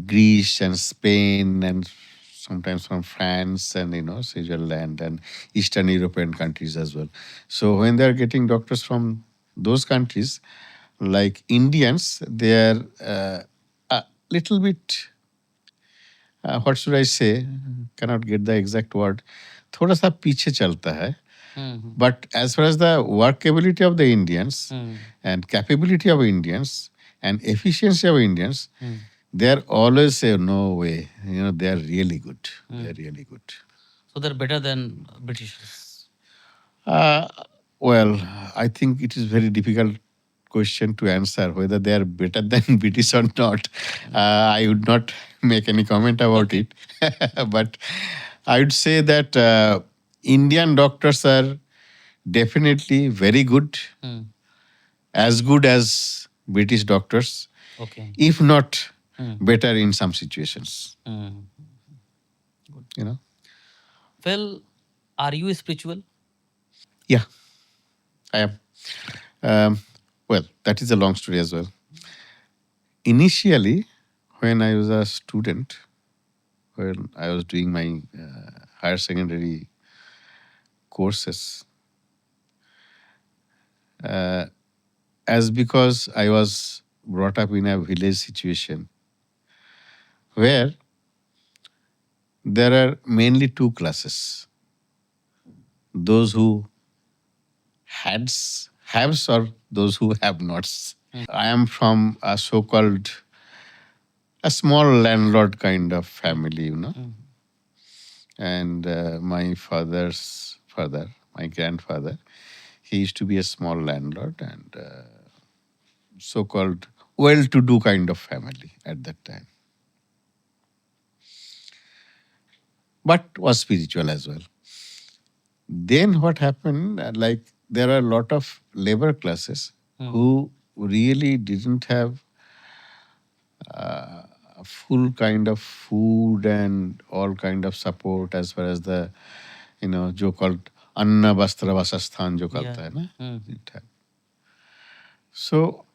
Greece and Spain, and sometimes from France, and Switzerland and Eastern European countries as well. So when they are getting doctors from those countries, like Indians, they are a little bit, what should I say? Cannot get the exact word. थोड़ा सा पीछे चलता है. हम्म But as far as the workability of the Indians hmm and capability of Indians and efficiency of Indians, hmm they are always say no way. They are really good. They are really good. so they're better than Britishers. Uh, well, I think it is very difficult question to answer whether they are better than British or not. I would not make any comment about Okay. it, but I would say that Indian doctors are definitely very good as British doctors, Okay. if not Hmm. better in some situations. Hmm. You know, Well, are you spiritual? yeah, I am. Um, well, that is a long story as well. Initially, when I was a student, when I was doing my higher secondary courses, uh, as because I was brought up in a village situation where there are mainly two classes: those who haves or those who have nots. I am from a so-called a small landlord kind of family, and my father's father, my grandfather, he used to be a small landlord and so-called well-to-do kind of family at that time, but was spiritual as well. Then what happened? Like there are a lot of labor classes who really didn't have a full kind of food and all kind of support as far as the जो called अन्ना वस्त्र वासस्थान जो कहता है ना. It had. So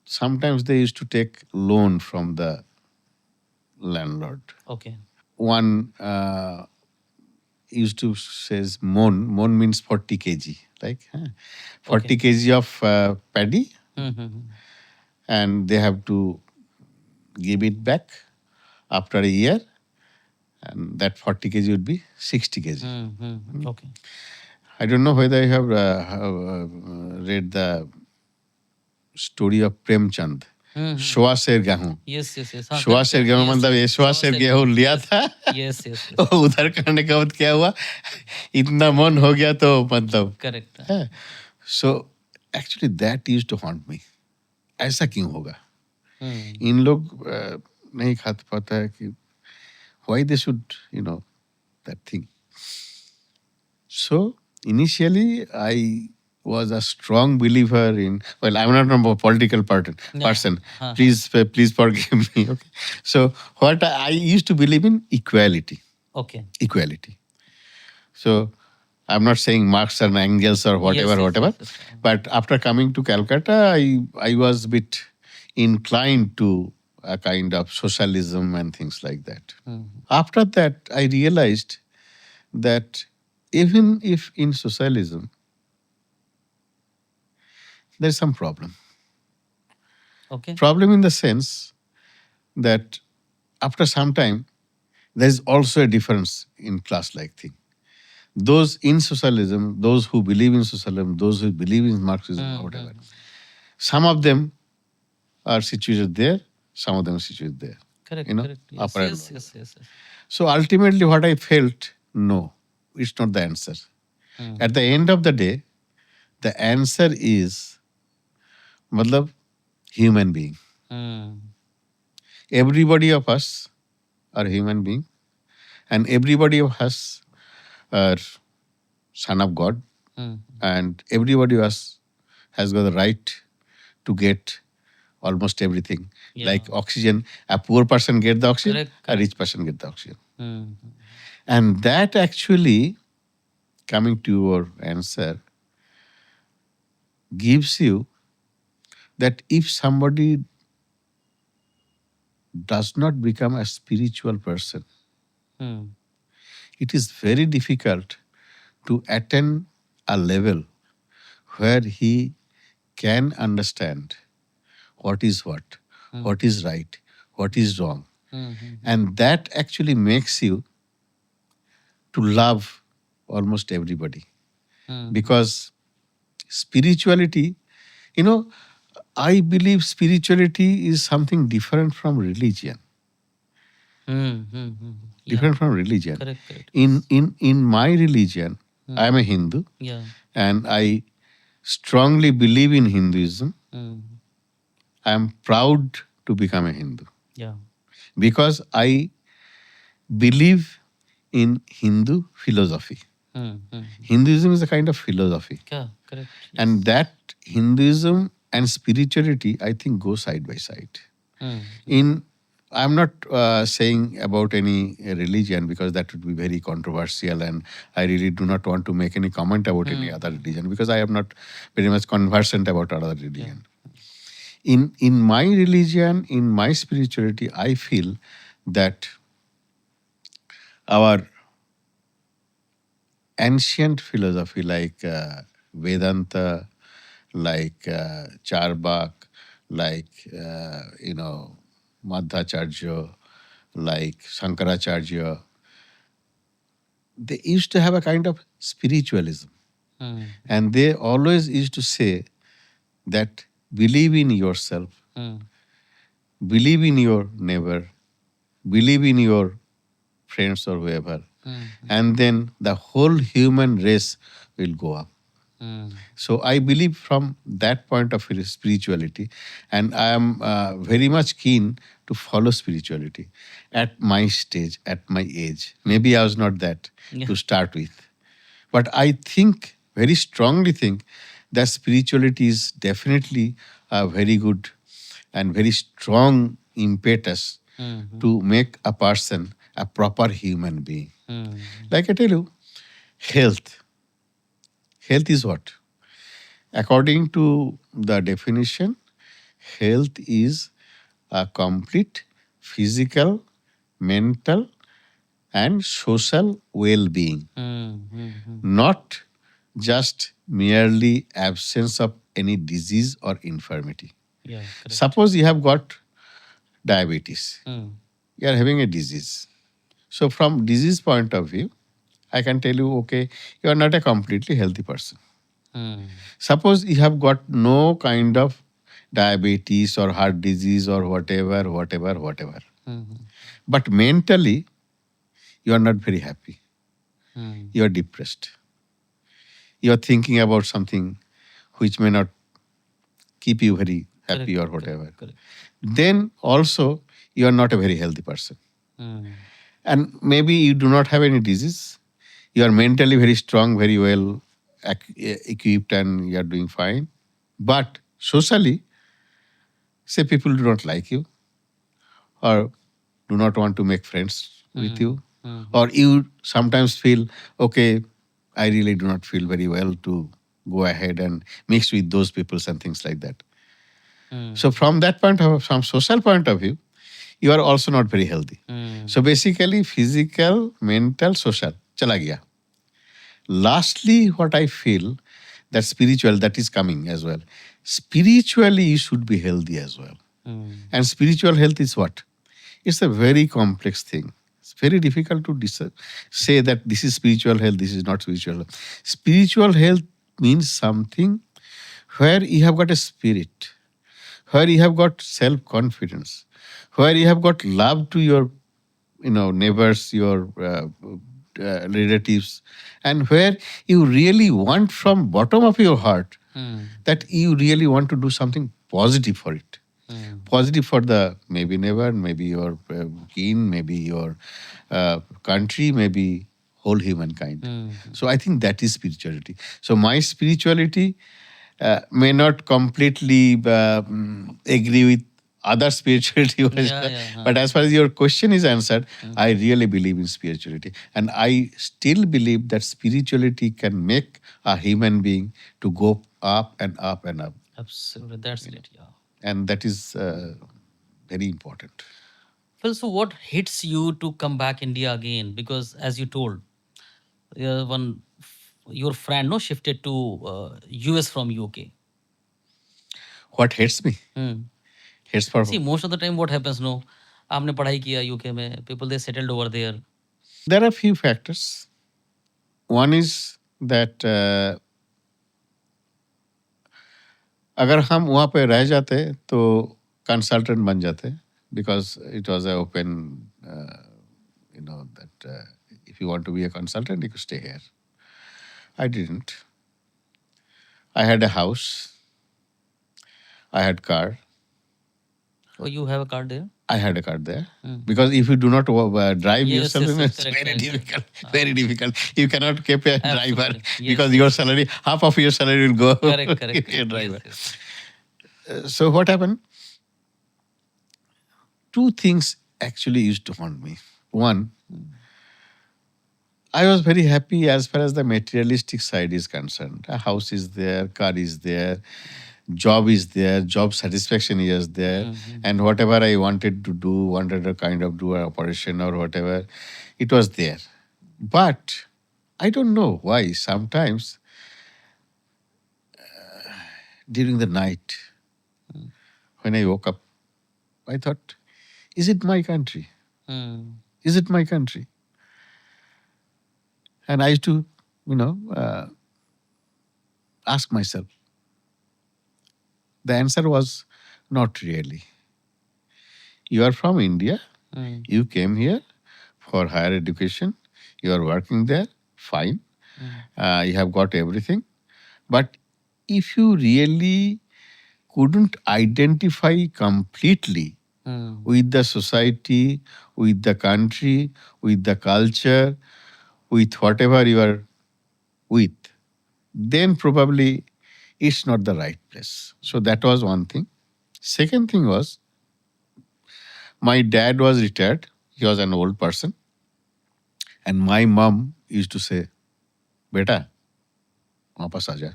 sometimes they used to take loan from the landlord. Okay. One used to says mon. Mon means 40 kg, like 40 kg of paddy, and they have to give it back after a year, and that 40 kg would be 60 kg. Okay. I don't know whether you have read the story of Premchand. शवा शेर गेहूं. Yes. हाँ, शवा correct, शेर correct. गेहूं Yes, मतलब ये yes. शवा शेर गेहूं लिया Yes. था. Yes. तो उधर करने के बाद क्या हुआ, इतना मन हो गया तो मतलब Correct. So actually that used to haunt me. ऐसा क्यों होगा, Hmm. इन लोग नहीं खा पाता है कि why they should that thing. So initially, I was a strong believer in. Well, I'm not a political person. Please forgive me. Okay. So what I used to believe in equality. Okay. Equality. So I'm not saying Marx and Engels or whatever. Yes. But after coming to Calcutta, I was a bit inclined to a kind of socialism and things like that. After that, I realized that even if in socialism there's some problem. Okay. Problem in the sense that after some time there's also a difference in class-like thing. Those in socialism, those who believe in socialism, those who believe in Marxism or whatever, some of them are situated there, some of them are situated there. Correct. Upper and lower. Yes. So ultimately what I felt, no, it's not the answer. At the end of the day, the answer is matlab human being. Everybody of us are human being, and everybody of us are son of God, and everybody of us has got the right to get almost everything. Yeah. Like oxygen, a poor person get the oxygen, Correct. a rich person get the oxygen. And that actually, coming to your answer, gives you that if somebody does not become a spiritual person, Hmm. it is very difficult to attain a level where he can understand what is what is right, what is wrong. Hmm. Hmm. And that actually makes you to love almost everybody. Hmm. Because spirituality, you know, I believe spirituality is something different from religion. Hmm. Hmm. Hmm. Yeah. Different from religion. Correct. Correct. In my religion, I am a Hindu Yeah. and I strongly believe in Hinduism. Hmm. I am proud to become a Hindu Yeah. because I believe in Hindu philosophy. Hmm. Hmm. Hinduism is a kind of philosophy. Yeah. Correct. And Yes. that Hinduism and spirituality, I think, go side by side. Hmm. In I'm not saying about any religion because that would be very controversial, and I really do not want to make any comment about any other religion because I am not very much conversant about other religion. In my religion, in my spirituality, I feel that our ancient philosophy like Vedanta, like Charbak, like Madhacharya, like Shankaracharya, they used to have a kind of spiritualism. Hmm. And they always used to say that believe in yourself, Hmm. believe in your neighbor, believe in your friends or whoever, Hmm. and then the whole human race will go up. Hmm. So I believe from that point of view spirituality, and I am very much keen to follow spirituality at my stage, at my age. Maybe I was not that Yeah. to start with, but I think very strongly think that spirituality is definitely a very good and very strong impetus Hmm. to make a person a proper human being. Hmm. Like I tell you, health. Health is what? According to the definition, health is a complete physical, mental, and social well being, Hmm. Hmm. Hmm. not just merely absence of any disease or infirmity. Yeah. Correct. Suppose you have got diabetes, Hmm. you are having a disease. So, from disease point of view, I can tell you, okay, you are not a completely healthy person. Hmm. Suppose you have got no kind of diabetes or heart disease or whatever. Hmm. But mentally, you are not very happy. Hmm. You are depressed. You are thinking about something which may not keep you very Correct. happy or Correct. whatever. Correct. Then also, you are not a very healthy person. Hmm. And maybe you do not have any disease. You are mentally very strong, very well equipped, and you are doing fine. But socially, say people do not like you or do not want to make friends with you, Hmm. or you sometimes feel, okay, I really do not feel very well to go ahead and mix with those people and things like that. Hmm. So from that point of from social point of view, you are also not very healthy. Hmm. So basically, physical, mental, social, chala gaya. Lastly, what I feel that spiritual that is coming as well. Spiritually, you should be healthy as well. Hmm. And spiritual health is what? It's a very complex thing. It's very difficult to say that this is spiritual health, this is not spiritual health. Spiritual health means something where you have got a spirit, where you have got self-confidence, where you have got love to your neighbors, your relatives, and where you really want from bottom of your heart Hmm. that you really want to do something positive for it, Hmm. positive for the maybe neighbor, maybe your kin, maybe your country, maybe whole humankind. Hmm. So I think that is spirituality. So my spirituality may not completely agree with other spirituality, Yeah. Yeah. but as far as your question is answered, I really believe in spirituality, and I still believe that spirituality can make a human being to go up and up and up. Absolutely, that's it. Yeah. And that is very important. Well, so what hits you to come back India again? Because as you told, your friend no shifted to US from UK. What hits me? Hmm. Hits for See, most of the time, what happens? No, आपने पढ़ाई किया UK में, people they settled over there. there are few factors. One is that अगर हम वहाँ पे रह जाते तो कंसल्टेंट बन जाते because it was an open, that if you want to be a consultant, you could stay here. I didn't. I had a house. I had car. Oh, you have a card there? I had a car there. Hmm. Because if you do not drive Yes, yourself, yes, yes, it's correct, very correct. difficult. Very difficult. You cannot keep a driver Absolutely. Yes, because yes, your yes. salary, half of your salary will go Correct, correct. to a driver. Yes, yes. So what happened? Two things actually used to haunt me. One, I was very happy as far as the materialistic side is concerned. A house is there, car is there, job is there, job satisfaction is there, and whatever I wanted to do, wanted to kind of do an operation or whatever, it was there. But I don't know why sometimes during the night when I woke up, I thought, is it my country? Hmm. Is it my country? And I used to, ask myself. The answer was not really. You are from India. Hmm. You came here for higher education. You are working there. Fine. You have got everything. But if you really couldn't identify completely Hmm. with the society, with the country, with the culture, with whatever you are with, then probably it's not the right place. So that was one thing. Second thing was, my dad was retired. He was an old person. And my mom used to say, बेटा वापस आ जा,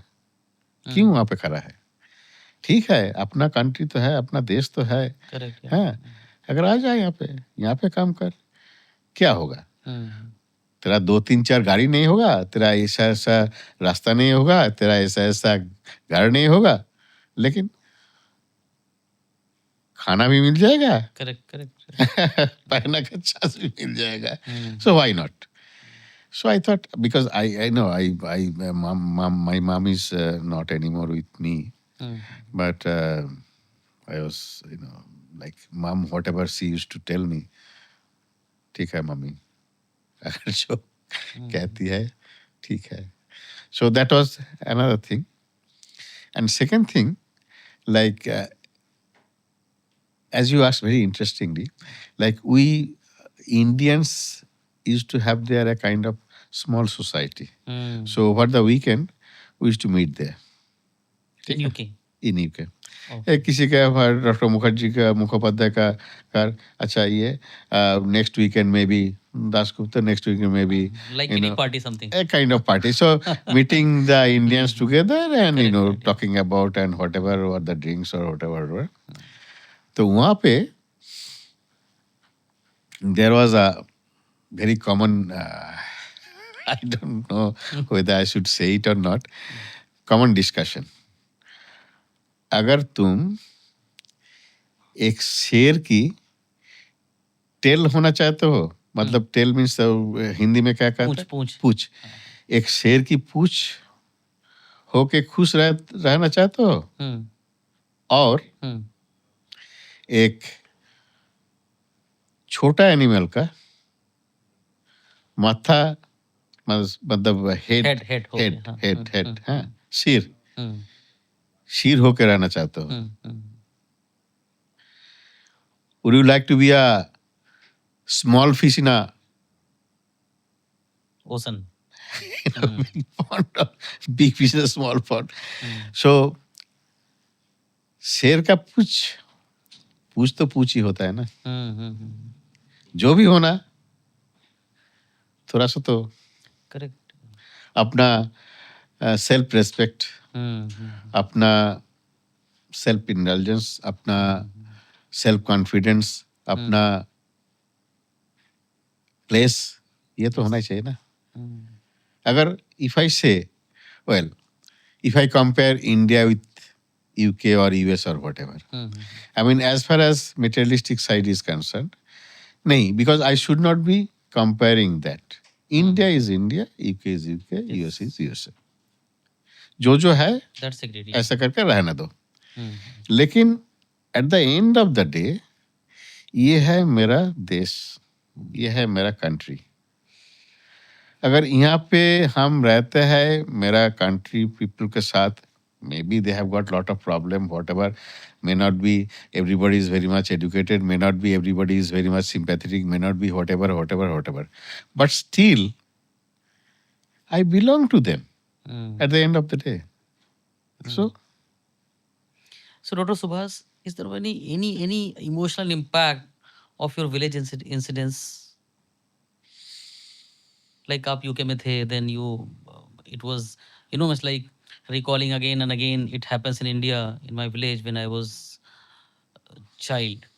क्यों वहाँ पे खड़ा है? ठीक है, अपना कंट्री तो है, अपना देश तो है, Correct. Yeah. हाँ, अगर आ जाए यहाँ पे काम कर, क्या होगा? Hmm. तेरा 2 3 4 गाड़ी नहीं होगा, तेरा ऐसा ऐसा रास्ता नहीं होगा, तेरा ऐसा ऐसा घर नहीं होगा, लेकिन खाना भी मिल जाएगा, Correct, correct. पहना का चांस भी मिल जाएगा. Hmm. So why not? So I thought, because I know my mom is not anymore with me, Hmm. but I was, like mom, whatever she used to tell me, ठीक है mummy, अगर जो कहती है, ठीक है. So that was another thing. And second thing, like as you asked very interestingly, like we Indians used to have there a kind of small society. Hmm. So over the weekend, we used to meet there. In UK. In UK. Okay. किसी का doctor Mukherjee का मुखोपाध्याय का घर, अच्छा ये next weekend में भी Dasgupta, next weekend में भी Like any party, something. a kind of party. So meeting the Indians together and talking about and whatever or the drinks or whatever. तो वहाँ पे there was a very common, I don't know whether I should say it or not, common discussion. अगर तुम एक शेर की tell होना चाहते हो, मतलब टेल मीन्स हिंदी में क्या कहते हैं? पूछ. एक शेर की पूछ होके खुश रहना चाहते हो, Hmm. और Hmm. एक छोटा एनिमल का माथा, मतलब Head हो गया, हाँ. हेड, हाँ, सिर Hmm. होके रहना चाहते हो. Hmm. Would you like to be a small fish in a Ocean. big pond, or big fish in a small pond? So शेर का पूछ तो पूछ ही होता है ना. Hmm. जो भी होना, थोड़ा सा तो Correct. अपना सेल्फ रेस्पेक्ट अपना सेल्फ इंडल्जेंस, अपना सेल्फ कॉन्फिडेंस, अपना प्लेस, ये तो होना चाहिए ना. अगर इफ आई से, well, if I compare India with UK or US or whatever, I mean, as far as materialistic side is concerned, nahi, because I should not be comparing that. India is India, UK is UK, US is USA. जो है That's a great. ऐसा करके रहने दो. लेकिन at the end of the day ये है मेरा देश, ये है मेरा कंट्री. अगर यहाँ पे हम रहते हैं मेरा कंट्री पीपल के साथ, may be they have got lot of problem, whatever, may not be everybody is very much educated, may not be everybody is very much sympathetic, may not be whatever, but still I belong to them at the end of the day. So Dr. Subhas, is there any emotional impact of your village incidents? Like आप UK में थे, then you it was it's like recalling again and again. It happens in India, in my village when I was a child.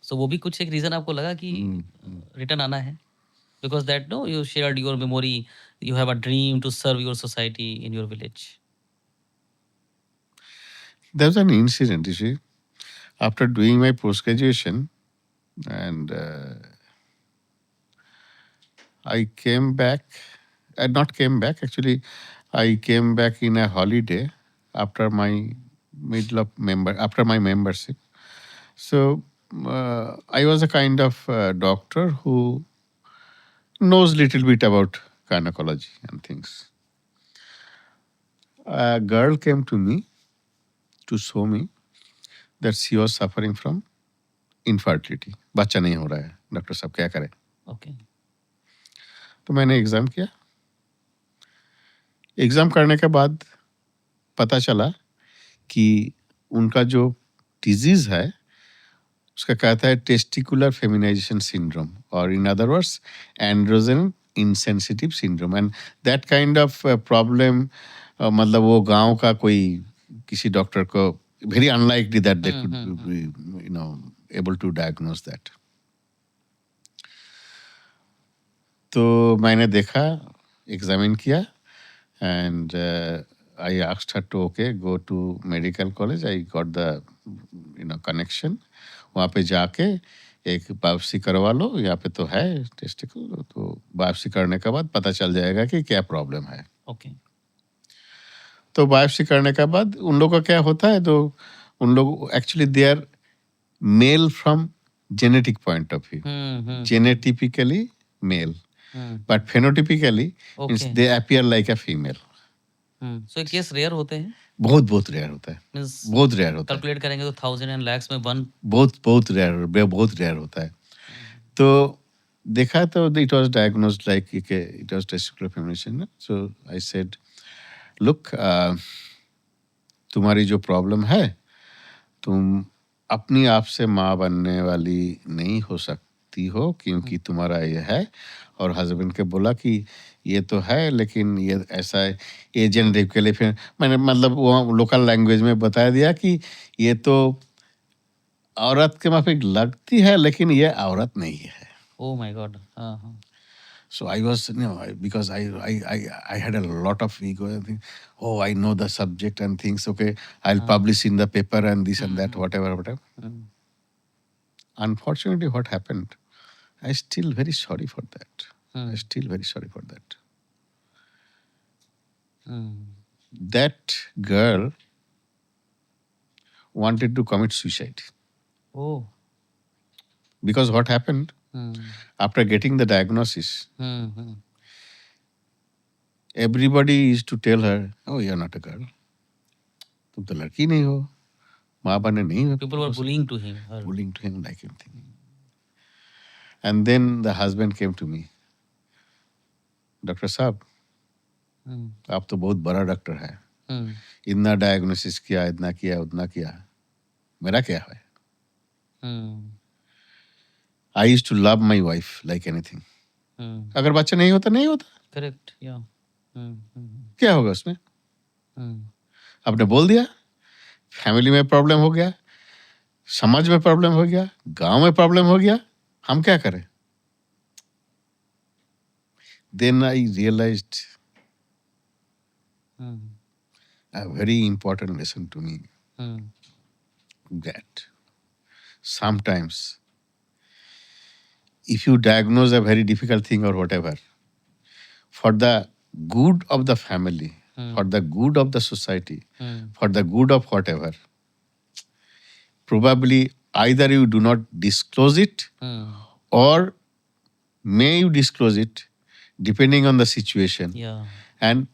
So वो भी कुछ एक reason आपको लगा कि return आना है? Because that you shared your memory, you have a dream to serve your society in your village. there's an incident, you see, after doing my post graduation, and I came back. I not came back actually. I came back in a holiday after my after my membership. So I was a kind of doctor who knows little bit about gynecology and things. A girl came to me to show me that she was suffering from infertility. बच्चा नहीं हो रहा है, doctor साहब क्या करें. Okay. तो मैंने एग्जाम किया. एग्जाम करने के बाद पता चला कि उनका जो डिजीज है उसका कहता है टेस्टिकुलर फेमिनाइजेशन सिंड्रोम, और in other words androgen insensitive syndrome. And that kind of problem, मतलब वो गांव का कोई किसी डॉक्टर को very unlikely that they could able to diagnose that. तो मैंने देखा, एग्जामिन किया, and I asked her to okay go to medical college. I got the connection. वहाँ पे जाके एक बायोप्सी करवा लो, यहाँ पे तो है टेस्टिकल, तो बायोप्सी करने के बाद पता चल जाएगा कि क्या प्रॉब्लम है. ओके. तो बायोप्सी करने के बाद उन लोगों का क्या होता है, तो उन लोग actually they are male from genetic point of view, genotypically male, but phenotypically means they appear like a female. So ये केस रेयर होते हैं? बहुत रेयर होता है. बहुत रेयर होता है. कैलकुलेट करेंगे तो 1000 एंड lakhs में वन. बहुत रेयर होता है. तो देखा तो it was diagnosed like it was testicular feminisation. So I said look, तुम्हारी जो प्रॉब्लम है, तुम अपनी आप से माँ बनने वाली नहीं हो सकती हो, क्योंकि तुम्हारा ये है. और हस्बैंड के बोला कि ये तो है, लेकिन ये ऐसा है, ये जेनेटिक के लिए. फिर मैंने मतलब वो लोकल लैंग्वेज में बता दिया कि ये तो औरत के माफिक लगती है, लेकिन ये औरत नहीं है. Oh my God. So I was, because I had a lot of ego. I think, oh, I know the subject and things. Okay, I'll publish in the paper and this and that, whatever. Unfortunately, what happened? I still very sorry for that. I still very sorry for that. That girl wanted to commit suicide. Oh. Because what happened? After getting the diagnosis, everybody used to tell her, oh, you're not a girl. तुम तो लड़की नहीं हो, माँ बनने नहीं हो. People were bullying to him. Bullying to him like anything. And then the husband came to me. Doctor साहब, आप तो बहुत बड़ा डॉक्टर है, इतना डायग्नोसिस किया, इतना किया, उतना किया, मेरा क्या है? I used to love my wife like anything. अगर बच्चा नहीं होता, नहीं होता. Correct. Yeah. क्या होगा उसमें? आपने बोल दिया, फैमिली में प्रॉब्लम हो गया, समाज में प्रॉब्लम हो गया, गांव में प्रॉब्लम हो गया, हम क्या करें? Then I realized Hmm. a very important lesson to me, Hmm. that sometimes if you diagnose a very difficult thing or whatever, for the good of the family, for the good of the society, Hmm. for the good of whatever, probably either you do not disclose it, Hmm. or may you disclose it depending on the situation, Yeah. and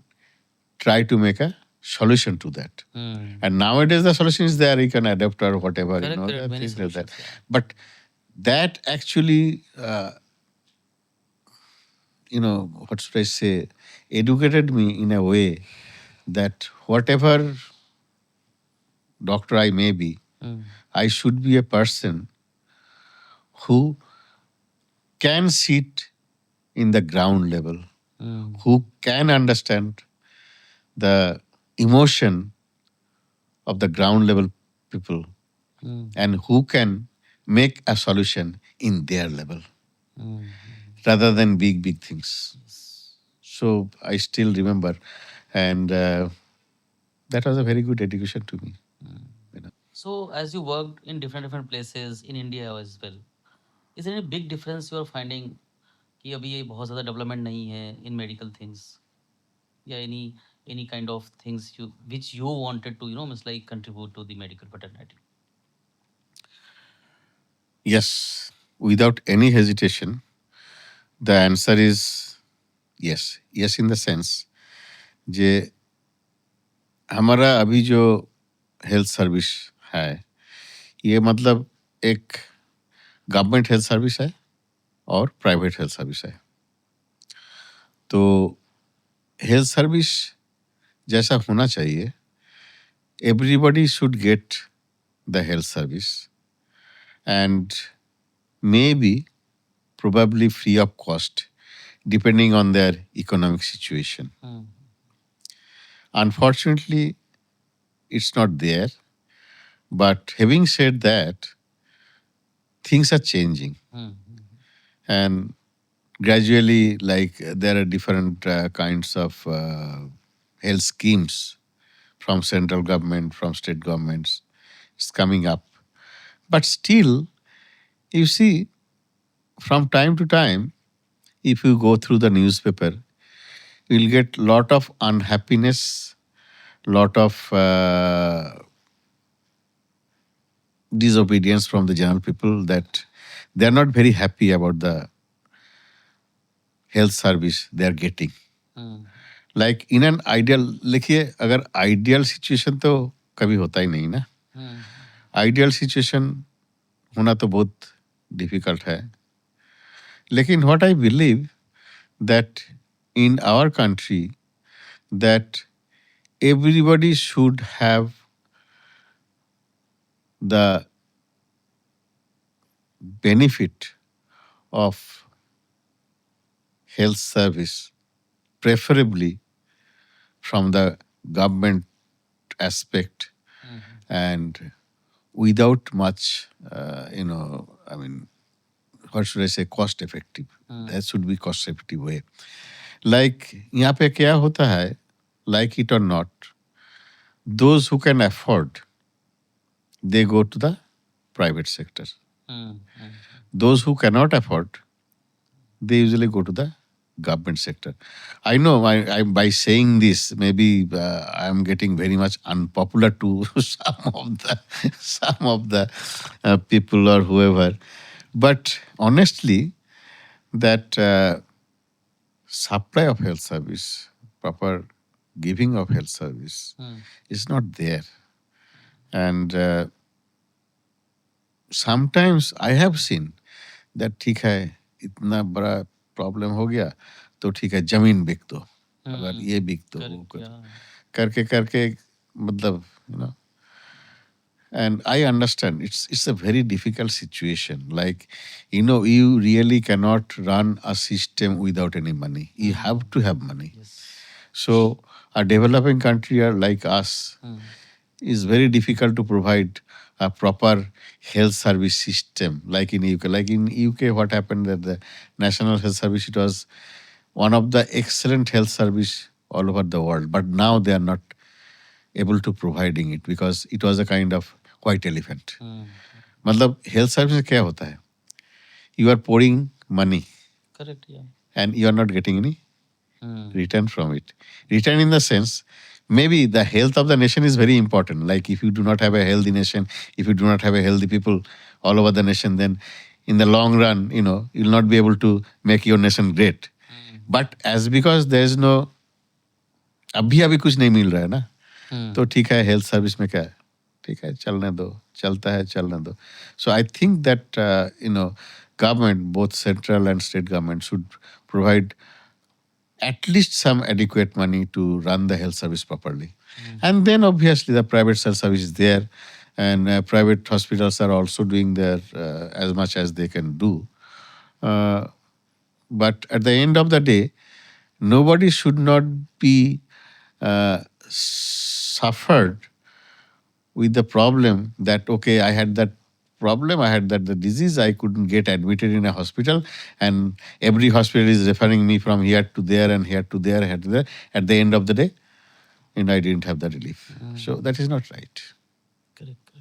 try to make a solution to that. Hmm. And nowadays the solution is there, you can adapt or whatever, Correct, correct. the Many things like that. solutions. Yeah. But that actually, what should I say, educated me in a way that whatever doctor I may be, Hmm. I should be a person who can sit in the ground level, Hmm. who can understand the emotion of the ground level people, Hmm. and who can make a solution in their level Hmm. rather than big things. Yes. So I still remember, and that was a very good education to me. So, as you worked in different places in India as well, is there any big difference you are finding कि अभी ये बहुत ज़्यादा development नहीं है in medical things, या any kind of things which you wanted to means like contribute to the medical fraternity? Yes, without any hesitation, the answer is yes. Yes, in the sense जे हमारा अभी जो health service है, ये मतलब एक government health service है और private health service है. तो हेल्थ सर्विस जैसा होना चाहिए, everybody should get the health service, and may be probably free of cost depending on their economic situation. Hmm. Unfortunately, it's not there. But having said that, things are changing. Hmm. And gradually, like there are different kinds of health schemes from central government, from state governments. It's coming up. But still, you see, from time to time, if you go through the newspaper, you'll get lot of unhappiness, lot of disobedience from the general people, that they're not very happy about the health service they are getting. Hmm. Like in an ideal, देखिए अगर ideal situation तो कभी होता ही नहीं ना. Hmm. Ideal situation होना तो बहुत difficult है. लेकिन what I believe that in our country, that everybody should have the benefit of health service, preferably from the government aspect, Hmm. and without much, I mean, what should I say, cost effective. Hmm. That should be cost effective way. Like यहाँ पे क्या होता है, like it or not, those who can afford, they go to the private sector. Hmm. Hmm. Those who cannot afford, they usually go to the government sector. I know I by saying this, maybe I am getting very much unpopular to some of the people or whoever, but honestly, that supply of health service, proper giving of health service, Hmm. is not there, and sometimes I have seen that ठीक है, इतना बड़ा problem हो गया तो ठीक है, जमीन बिक दो, अगर Hmm. ये बिक दो, वो Correct. कर, Yeah. करके करके मतलब and I understand it's a very difficult situation. Like, you really cannot run a system without any money. You have to have money. Yes. So a developing country like us is very difficult to provide a proper health service system like in UK. Like in UK, what happened that the National Health Service, it was one of the excellent health service all over the world. But now they are not able to providing it because it was a kind of white elephant. मतलब health service में क्या होता है? You are pouring money Correct, yeah. and you are not getting any return from it. Return in the sense, maybe the health of the nation is very important. Like if you do not have a healthy nation, if you do not have a healthy people all over the nation, then in the long run, you'll not be able to make your nation great. But as because there is no, अभी कुछ नहीं मिल रहा है ना, तो ठीक है, health service में क्या है, ठीक है, चलने दो, चलता है, चलने दो. So I think that government, both central and state government, should provide at least some adequate money to run the health service properly. And then obviously the private health service is there, and private hospitals are also doing their as much as they can do. But at the end of the day, nobody should not be suffered with the problem that, okay, I had that problem, I had that the disease, I couldn't get admitted in a hospital, and every hospital is referring me from here to there and here to there, here to there. At the end of the day, and I didn't have the relief. So that is not right. Correct.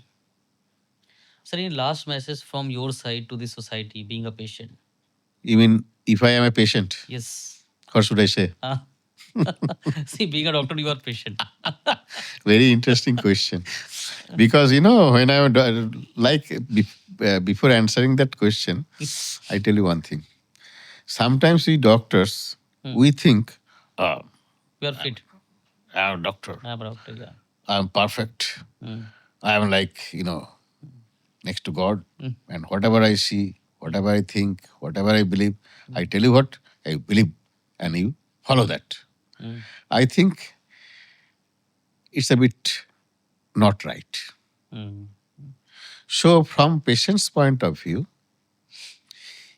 Sir, any last message from your side to the society, being a patient? You mean if I am a patient, Yes. what should I say? See, being a doctor, you are patient. Very interesting question. Because, when I before answering that question, I tell you one thing. Sometimes we doctors, we think, You are fit. I'm a doctor, I'm a doctor, yeah. I'm perfect. I'm like, next to God. And whatever I see, whatever I think, whatever I believe, I tell you what I believe, and you follow that. I think it's a bit not right. So from patient's point of view,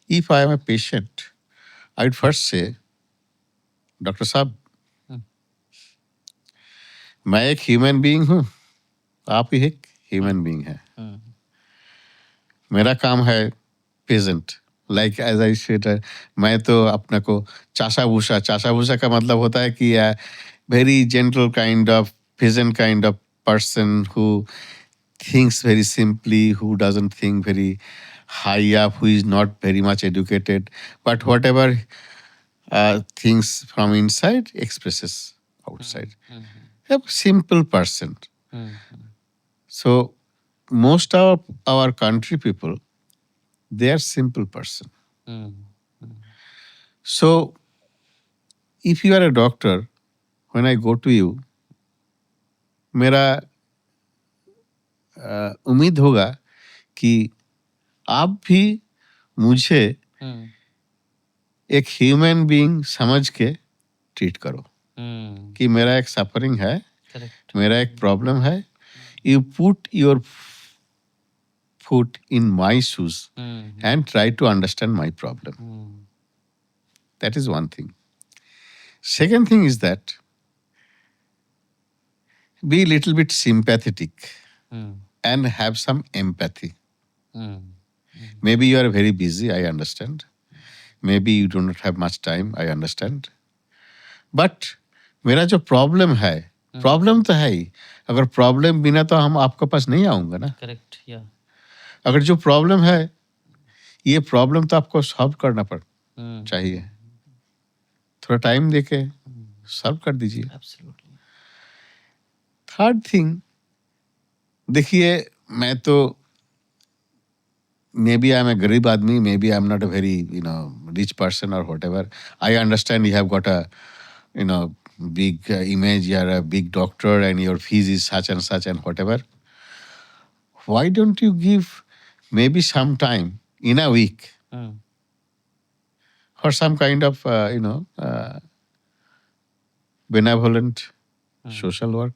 if I am a patient, I'd first say, doctor साहब, मैं एक human being हूँ, आप ही एक human being है. मेरा काम है patient. Like as I said, मैं तो अपने को चाशा भूषा का मतलब होता है कि very gentle kind of patient kind of person who thinks very simply, who doesn't think very high up, who is not very much educated, but whatever things from inside expresses outside. A simple person. So most of our country people, they are simple person. So if you are a doctor, when I go to you, मेरा उम्मीद होगा कि आप भी मुझे एक human being समझ के ट्रीट करो कि मेरा एक सफरिंग है, मेरा एक प्रॉब्लम है. You put your foot in my shoes and try to understand my problem. That is one thing. Second thing is that be a little bit sympathetic and have some empathy. Maybe you are very busy, I understand. Maybe you do not have much time, I understand. But मेरा जो problem है, problem तो है ही. अगर problem बिना तो हम आपके पास नहीं आऊंगा ना. करेक्ट, या. अगर जो प्रॉब्लम है, ये प्रॉब्लम तो आपको सॉल्व करना चाहिए. थोड़ा टाइम देके सॉल्व कर दीजिए. एब्सोल्युटली. थर्ड थिंग, देखिए, मैं तो maybe I'm a गरीब आदमी, maybe I'm not a very rich person or whatever. I understand you have got a big image, you're a big doctor and your fees is such and whatever. Why don't you give maybe some time in a week for some kind of benevolent social work?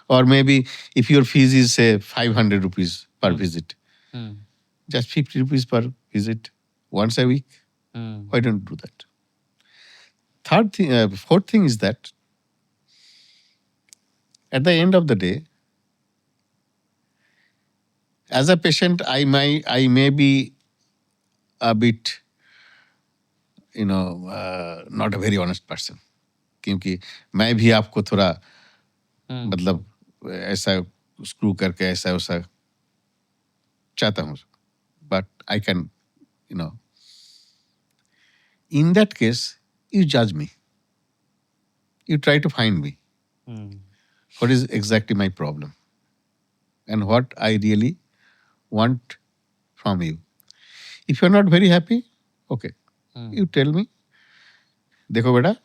Or maybe if your fees is say 500 rupees per visit, just 50 rupees per visit once a week. Why don't you do that? Fourth thing is that At the end of the day, as a patient, I may be a bit, not a very honest person. क्योंकि मैं भी आपको थोड़ा मतलब ऐसा screw करके ऐसा वैसा चाहता हूँ. But I can, in that case, you judge me. You try to find me. What is exactly my problem? And what I really want from you. If you're not very happy, okay, you tell me. देखो बेटा,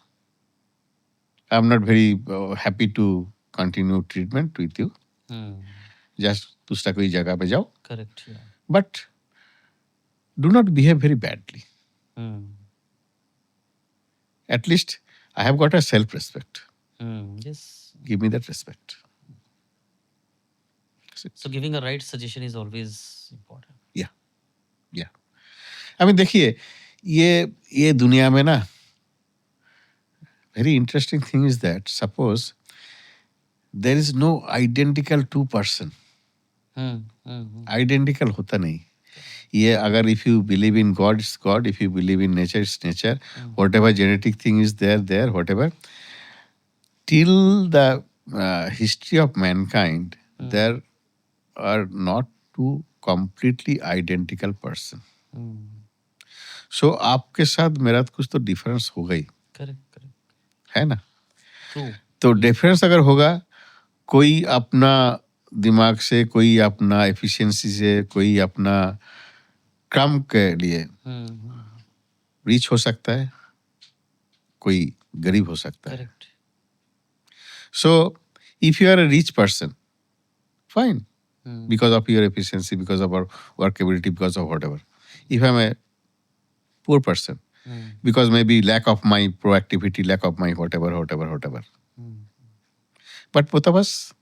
I'm not very happy to continue treatment with you. Just दूसरा कोई जगह पे जाओ. Correct. Yeah. But do not behave very badly. At least I have got a self-respect. Yes. Give me that respect. So giving a right suggestion is always important. Yeah. Yeah. I mean, देखिए ये दुनिया में ना very interesting thing is that suppose there is no identical two person. Identical होता नहीं. ये अगर if you believe in God, it's God. If you believe in nature, it's nature. Whatever genetic thing is there, whatever. Till the history of mankind, there are not two completely identical person. So आपके साथ मेरा कुछ तो difference होगा ही. Correct. है ना. True. तो difference अगर होगा, कोई अपना दिमाग से, कोई अपना एफिशिएंसी से, कोई अपना क्रम के लिए रीच हो सकता है, कोई गरीब हो सकता है. Correct. So if you are a rich person, fine, because of your efficiency, because of our workability, because of whatever. If I'm a poor person, because maybe lack of my proactivity, lack of my whatever. But both of us,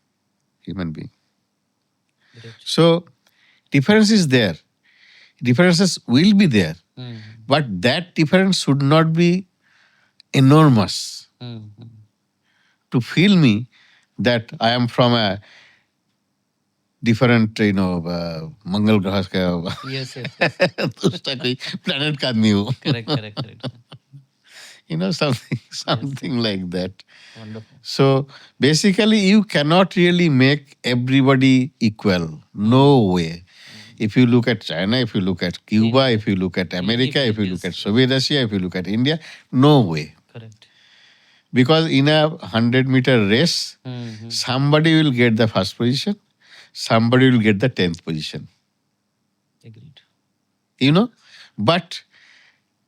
human being. Great. So difference is there. Differences will be there. But that difference should not be enormous to feel me that I am from a different, मंगल ग्रह का Yes. दूसरा कोई planet का आदमी हूँ. Correct. Something like that. Wonderful. So basically, you cannot really make everybody equal. No way. If you look at China, if you look at Cuba, if you look at America, if you look at Soviet Russia, if you look at India, no way. Correct. Because in a 100-meter race, somebody will get the first position, somebody will get the 10th position. Agreed. But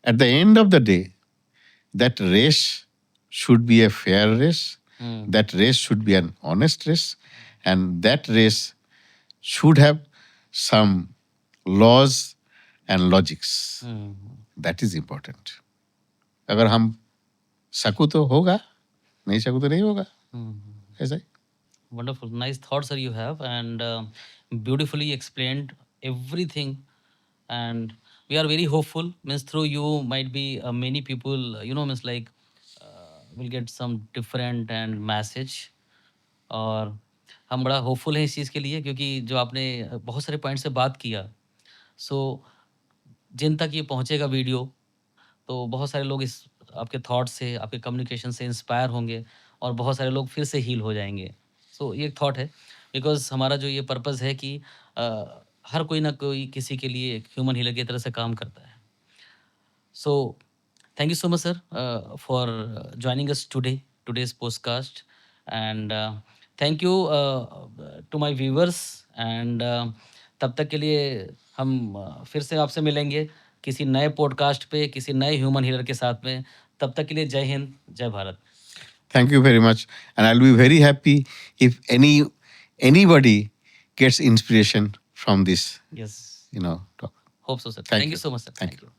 at the end of the day, that race should be a fair race. That race should be an honest race. And that race should have some laws and logics. That is important. अगर हम सकू तो होगा, नहीं सकू तो नहीं होगा. ऐसा ही. Wonderful. Nice thoughts, sir, you have, and beautifully explained everything. And we are very hopeful. Means through you might be many people, means like will get some different and message. और हम बड़ा होपफुल हैं इस चीज़ के लिए, क्योंकि जो आपने बहुत सारे पॉइंट से बात किया, सो जिन तक ये पहुँचेगा वीडियो, तो बहुत सारे लोग इस आपके थॉट से, आपके कम्युनिकेशन से इंस्पायर होंगे और बहुत सारे लोग फिर से हील हो जाएंगे. सो ये एक थॉट है, बिकॉज हमारा जो ये पर्पज़ है कि हर कोई ना कोई किसी के लिए एक ह्यूमन हीलर की तरह से काम करता है. सो thank you so much, sir, for joining us today's podcast, and thank you to my viewers. And तब तक के लिए हम फिर से आपसे मिलेंगे किसी नए पॉडकास्ट पे, किसी नए ह्यूमन हीलर के साथ में. तब तक के लिए जय हिंद, जय Bharat. Thank you very much. And I'll be very happy if anybody gets inspiration from this, Yes. talk. Hope so, sir. Thank Thank you you. so much, sir. Thank you.